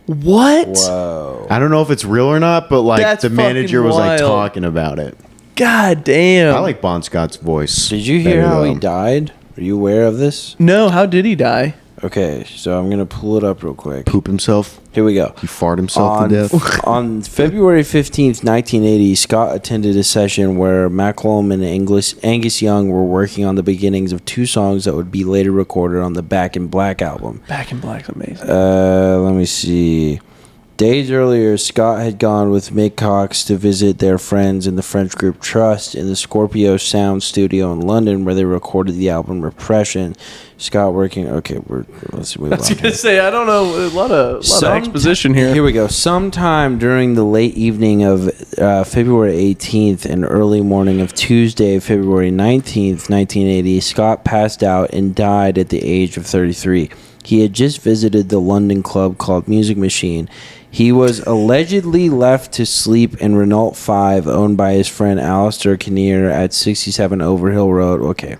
What? Whoa. I don't know if it's real or not, but like That's the manager fucking was like wild. talking about it. God damn. I like Bon Scott's voice. Did you hear better, how he though. died? Are you aware of this? No, how did he die? Okay, so I'm going to pull it up real quick. Poop himself? Here we go. He farted himself to death? On February 15th, 1980, Scott attended a session where Malcolm and Angus Young were working on the beginnings of 2 songs that would be later recorded on the Back in Black album. Back in Black's amazing. Let me see. Days earlier, Scott had gone with Mick Cox to visit their friends in the French group Trust in the Scorpio Sound studio in London, where they recorded the album Repression. Scott working. Okay, let's move I on. was gonna say I don't know a lot of exposition here. Here we go. Sometime during the late evening of February 18th and early morning of Tuesday, February 19th, 1980, Scott passed out and died at the age of 33. He had just visited the London club called Music Machine. He was allegedly left to sleep in Renault 5 owned by his friend Alistair Kinnear at 67 Overhill Road. Okay.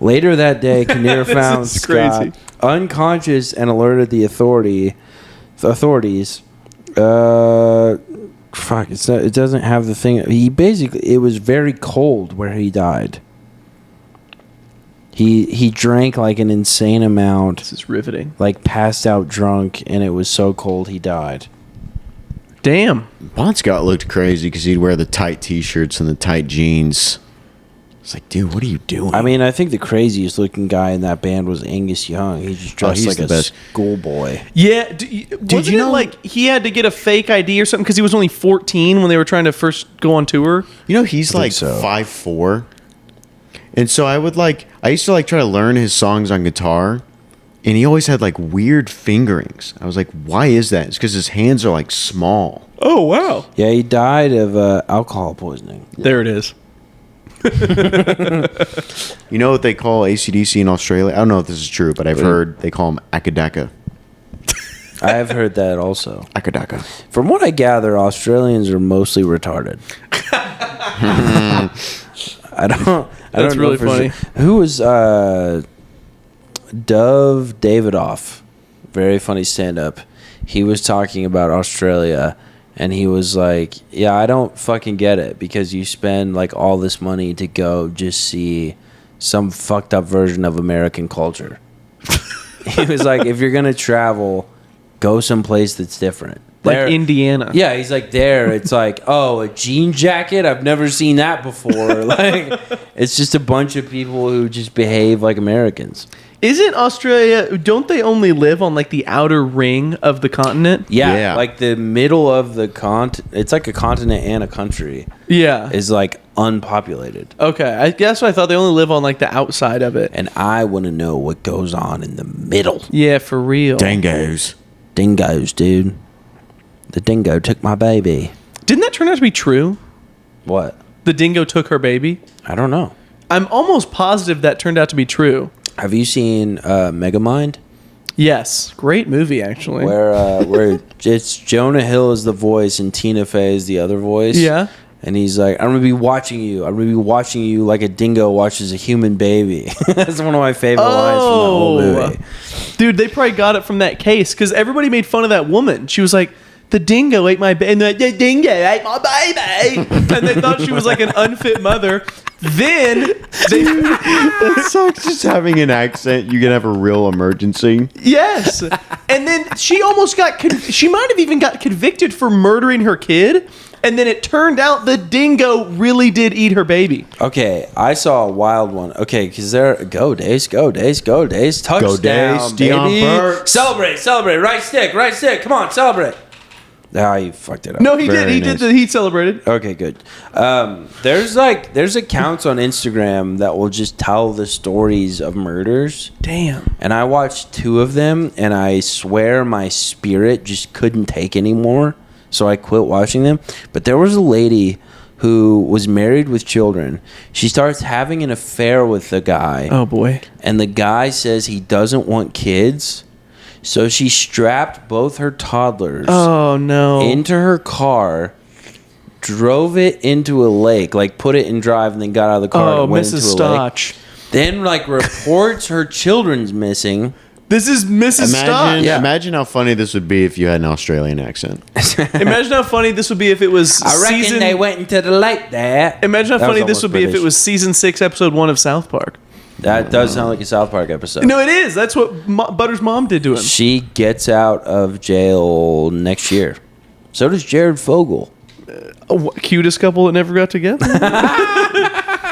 Later that day, Kinnear found is Scott crazy. unconscious and alerted the authorities. It doesn't have the thing. It was very cold where he died. He drank like an insane amount, This is riveting. like passed out drunk, and it was so cold he died. Damn. Bon Scott looked crazy because he'd wear the tight T-shirts and the tight jeans. It's like, dude, what are you doing? I mean, I think the craziest looking guy in that band was Angus Young. He just dressed he's like the a best. schoolboy. Yeah, wasn't you it know- like he had to get a fake ID or something because he was only 14 when they were trying to first go on tour? You know, he's like so. 5'4", and so I used to like try to learn his songs on guitar, and he always had like weird fingerings. I was like, why is that? It's because his hands are like small. Oh wow, Yeah, he died of alcohol poisoning. there it is. You know what they call AC/DC in Australia? I don't know if this is true, but I've heard they call him Akadaka. I have heard that also. Akadaka. From what I gather, Australians are mostly retarded. I don't That's know really for funny. sure. Who was Dove Davidoff? Very funny stand-up. He was talking about Australia, and he was like, "Yeah, I don't fucking get it because you spend like all this money to go just see some fucked up version of American culture." He was like, "If you're gonna travel, go someplace that's different." Like There- Indiana. Yeah, he's like there. It's like, oh, a jean jacket. I've never seen that before. Like, it's just a bunch of people who just behave like Americans. Isn't Australia? Don't they only live on like the outer ring of the continent? Yeah, Yeah. like the middle of the it's like a continent and a country Yeah. is like unpopulated. Okay, I guess I thought they only live on like the outside of it. And I want to know what goes on in the middle. Yeah, for real. Dingoes. Dingoes, dude. The dingo took my baby. Didn't that turn out to be true? What? The dingo took her baby. I don't know. I'm almost positive that turned out to be true. Have you seen Megamind? Yes, great movie actually. Where it's Jonah Hill is the voice and Tina Fey is the other voice. Yeah. And he's like, I'm gonna be watching you. I'm gonna be watching you like a dingo watches a human baby. That's one of my favorite lines from the whole movie. Dude, they probably got it from that case because everybody made fun of that woman. She was like, the dingo ate my baby. And they're like, the dingo ate my baby. And they thought she was like an unfit mother. Then they, That sucks. Just having an accent, you can have a real emergency. yes. And then she almost she might have even got convicted for murdering her kid. And then it turned out the dingo really did eat her baby. Okay, I saw a wild one. Okay, because go Days, touchdown, Days, baby. Deion Burks. Celebrate, right stick, come on, celebrate. Ah, you fucked it up. No, he did. Very He nice. did. He celebrated. Okay, good. There's accounts on Instagram that will just tell the stories of murders. Damn. And I watched 2 of them, and I swear my spirit just couldn't take anymore, so I quit watching them. But there was a lady who was married with children. She starts having an affair with the guy. Oh boy. And the guy says he doesn't want kids. So she strapped both her toddlers Oh no. into her car, drove it into a lake, like put it in drive and then got out of the car and went Mrs. into a Stotch. lake. Then like reports her children's missing. This is Mrs. Stotch. Yeah. Imagine how funny this would be if you had an Australian accent. Imagine how funny this would be if it was I reckon season... they went into the lake there. Imagine how That was funny this almost would be if it British. was season 6, episode 1 of South Park. That does sound like a South Park episode. No, it is. That's what Butter's mom did to him. She gets out of jail next year. So does Jared Fogle. Cutest couple that never got together.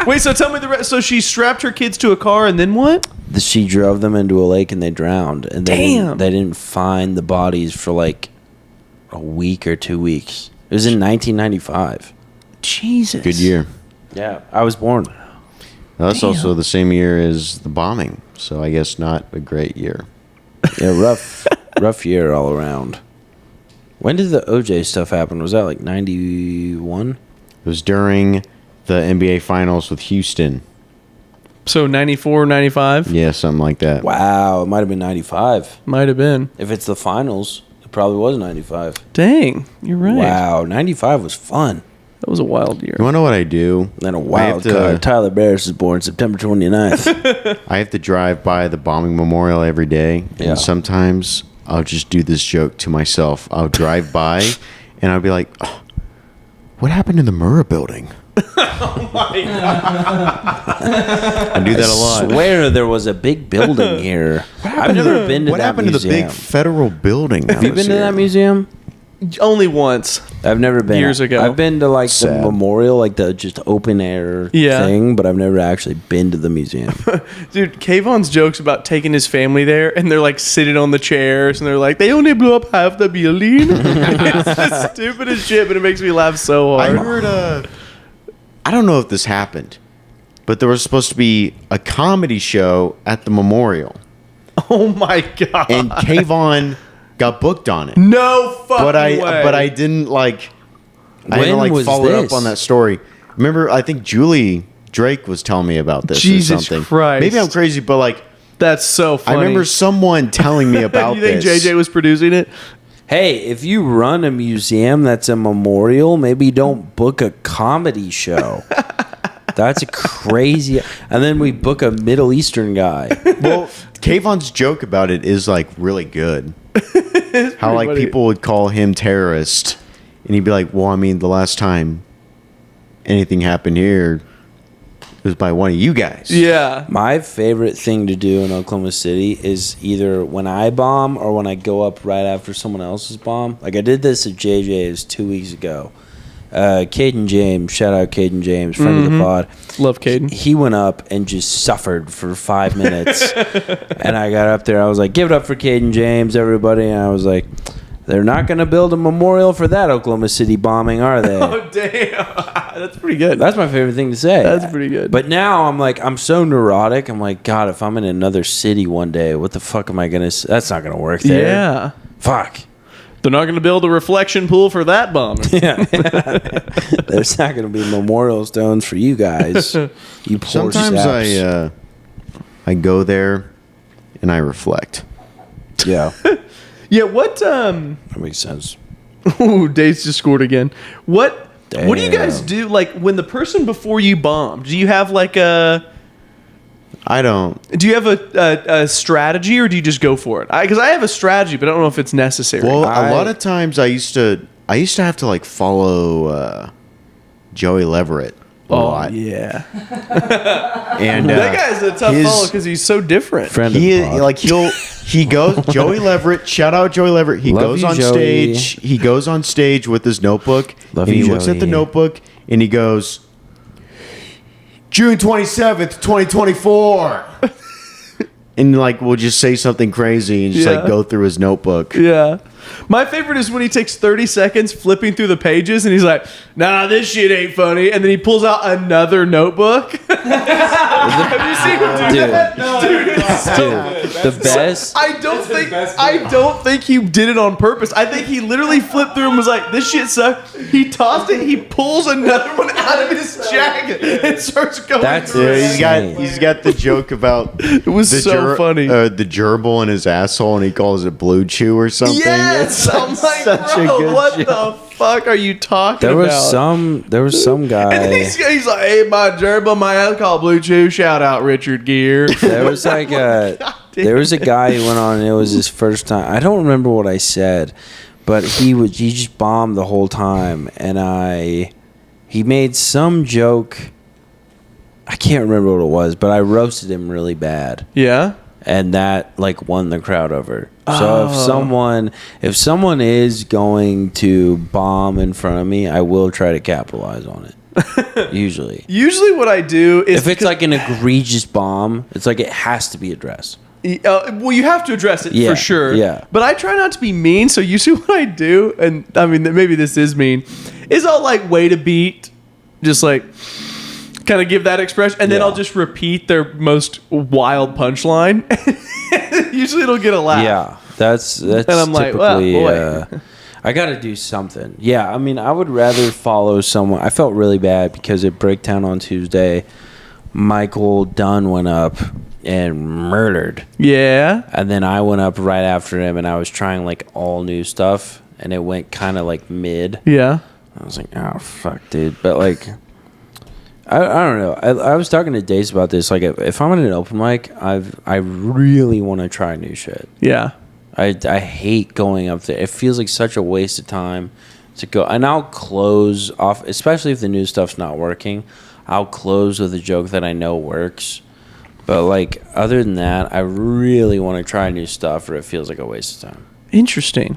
Wait, so tell me the rest. So she strapped her kids to a car and then what? She drove them into a lake and they drowned. And Damn. They didn't find the bodies for like a week or 2 weeks. It was in 1995. Jesus. Good year. Yeah, I was born. That's also the same year as the bombing, so I guess not a great year. Yeah, rough year all around. When did the OJ stuff happen? Was that like 91? It was during the NBA Finals with Houston. So 94, 95? Yeah, something like that. Wow, it might have been 95. Might have been. If it's the finals, it probably was 95. Dang, you're right. Wow, 95 was fun. That was a wild year. You want to know what I do? Then a I have wild to- card. Tyler Barris was born September 29th. I have to drive by the bombing memorial every day, Yeah. and sometimes I'll just do this joke to myself. I'll drive by, and I'll be like, oh, "What happened to the Murrah building?" I do that a lot. Swear there was a big building here. I've never been to What that happened museum. to the big federal building? Have you been to that museum? Only once. I've never been. Years ago. I've been to like the Sad. memorial, like the just open air Yeah. thing, but I've never actually been to the museum. Dude, Kayvon's jokes about taking his family there and they're like sitting on the chairs and they're like, they only blew up half the building. It's the stupidest shit, but it makes me laugh so I hard. heard I don't know if this happened, but there was supposed to be a comedy show at the memorial, Oh my God. and Kayvon got booked on it. no fucking But way. I didn't like. I When didn't like was follow this? up on that story. Remember, I think Julie Drake was telling me about this Jesus or something. Christ. Maybe I'm crazy, but like That's so funny. I remember someone telling me about You think this. JJ was producing it? Hey, if you run a museum that's a memorial, maybe don't book a comedy show. That's a crazy. And then we book a Middle Eastern guy. Well, Kayvon's joke about it is like really good. How like funny. people would call him terrorist, and he'd be like, "Well, I mean, the last time anything happened here was by one of you guys." Yeah. My favorite thing to do in Oklahoma City is either when I bomb or when I go up right after someone else's bomb. Like I did this at JJ's 2 weeks ago. Caden James, shout out Caden James, friend of the pod. Love Caden. He went up and just suffered for 5 minutes. And I got up there. I was like, give it up for Caden James, everybody. And I was like, they're not going to build a memorial for that Oklahoma City bombing, are they? Oh, damn. That's pretty good. That's my favorite thing to say. That's pretty good. But now I'm like, I'm so neurotic. I'm like, God, if I'm in another city one day, what the fuck am I going to... That's not going to work there. yeah. Fuck. They're not going to build a reflection pool for that bomber. Yeah. There's not going to be memorial stones for you guys. You poor Sometimes saps. I go there and I reflect. Yeah, Yeah, what that makes sense. Ooh, Dave's just scored again. What do you guys Damn. do like when the person before you bomb? Do you have like a a strategy or do you just go for it? Because I have a strategy, but I don't know if it's necessary. Well, a lot of times I used to have to like follow Joey Leverett a lot. yeah. And That guy's a tough his- follow because he's so different. Friend he of the pod. like he goes Joey Leverett. Shout out Joey Leverett. He Love goes you, on Joey. stage. He goes on stage with his notebook, Love and he you, looks at the Joey. notebook and he goes, June 27th, 2024. And like we'll just say something crazy and just Yeah. like go through his notebook. Yeah. My favorite is when he takes 30 seconds flipping through the pages and he's like, nah, this shit ain't funny. And then he pulls out another notebook. Have you seen him do Dude. that? Dude, it's The best. I don't think he did it on purpose. I think he literally flipped through and was like, "This shit sucks." He tossed it. He pulls another one out of his jacket and starts going. That's through it. He's got the joke about It was so funny. The gerbil in his asshole, and he calls it blue chew or something. Yes, I'm like, such a bro, good what joke. the fuck are you talking There about? was some guy. And he's like, "Hey, my gerbil, my ass called Blue Chew. Shout out Richard Gere." There was like there was a guy who went on, and it was his first time. I don't remember what I said, but he just bombed the whole time, and he made some joke. I can't remember what it was, but I roasted him really bad, Yeah. and that like won the crowd over. So if someone is going to bomb in front of me, I will try to capitalize on it. Usually. Usually, what I do is If it's like an egregious bomb, it's like it has to be addressed. well, you have to address it Yeah, for sure. yeah. But I try not to be mean. So usually, what I do, and I mean, maybe this is mean, is I'll like wait a beat, just like kind of give that expression, and then Yeah. I'll just repeat their most wild punchline. Usually, it'll get a laugh. Yeah, that's And I'm like, well, typically. boy. I got to do something. Yeah, I mean, I would rather follow someone. I felt really bad because at Breakdown on Tuesday, Michael Dunn went up and murdered, Yeah. and then I went up right after him, and I was trying like all new stuff, and it went kind of like mid. Yeah. I was like, oh fuck, dude. But like, I don't know. I was talking to Dace about this. Like, if I'm at an open mic, I really want to try new shit. Yeah. I hate going up there. It feels like such a waste of time to go. And I'll close off, especially if the new stuff's not working. I'll close with a joke that I know works. But like, other than that, I really want to try new stuff, or it feels like a waste of time. Interesting.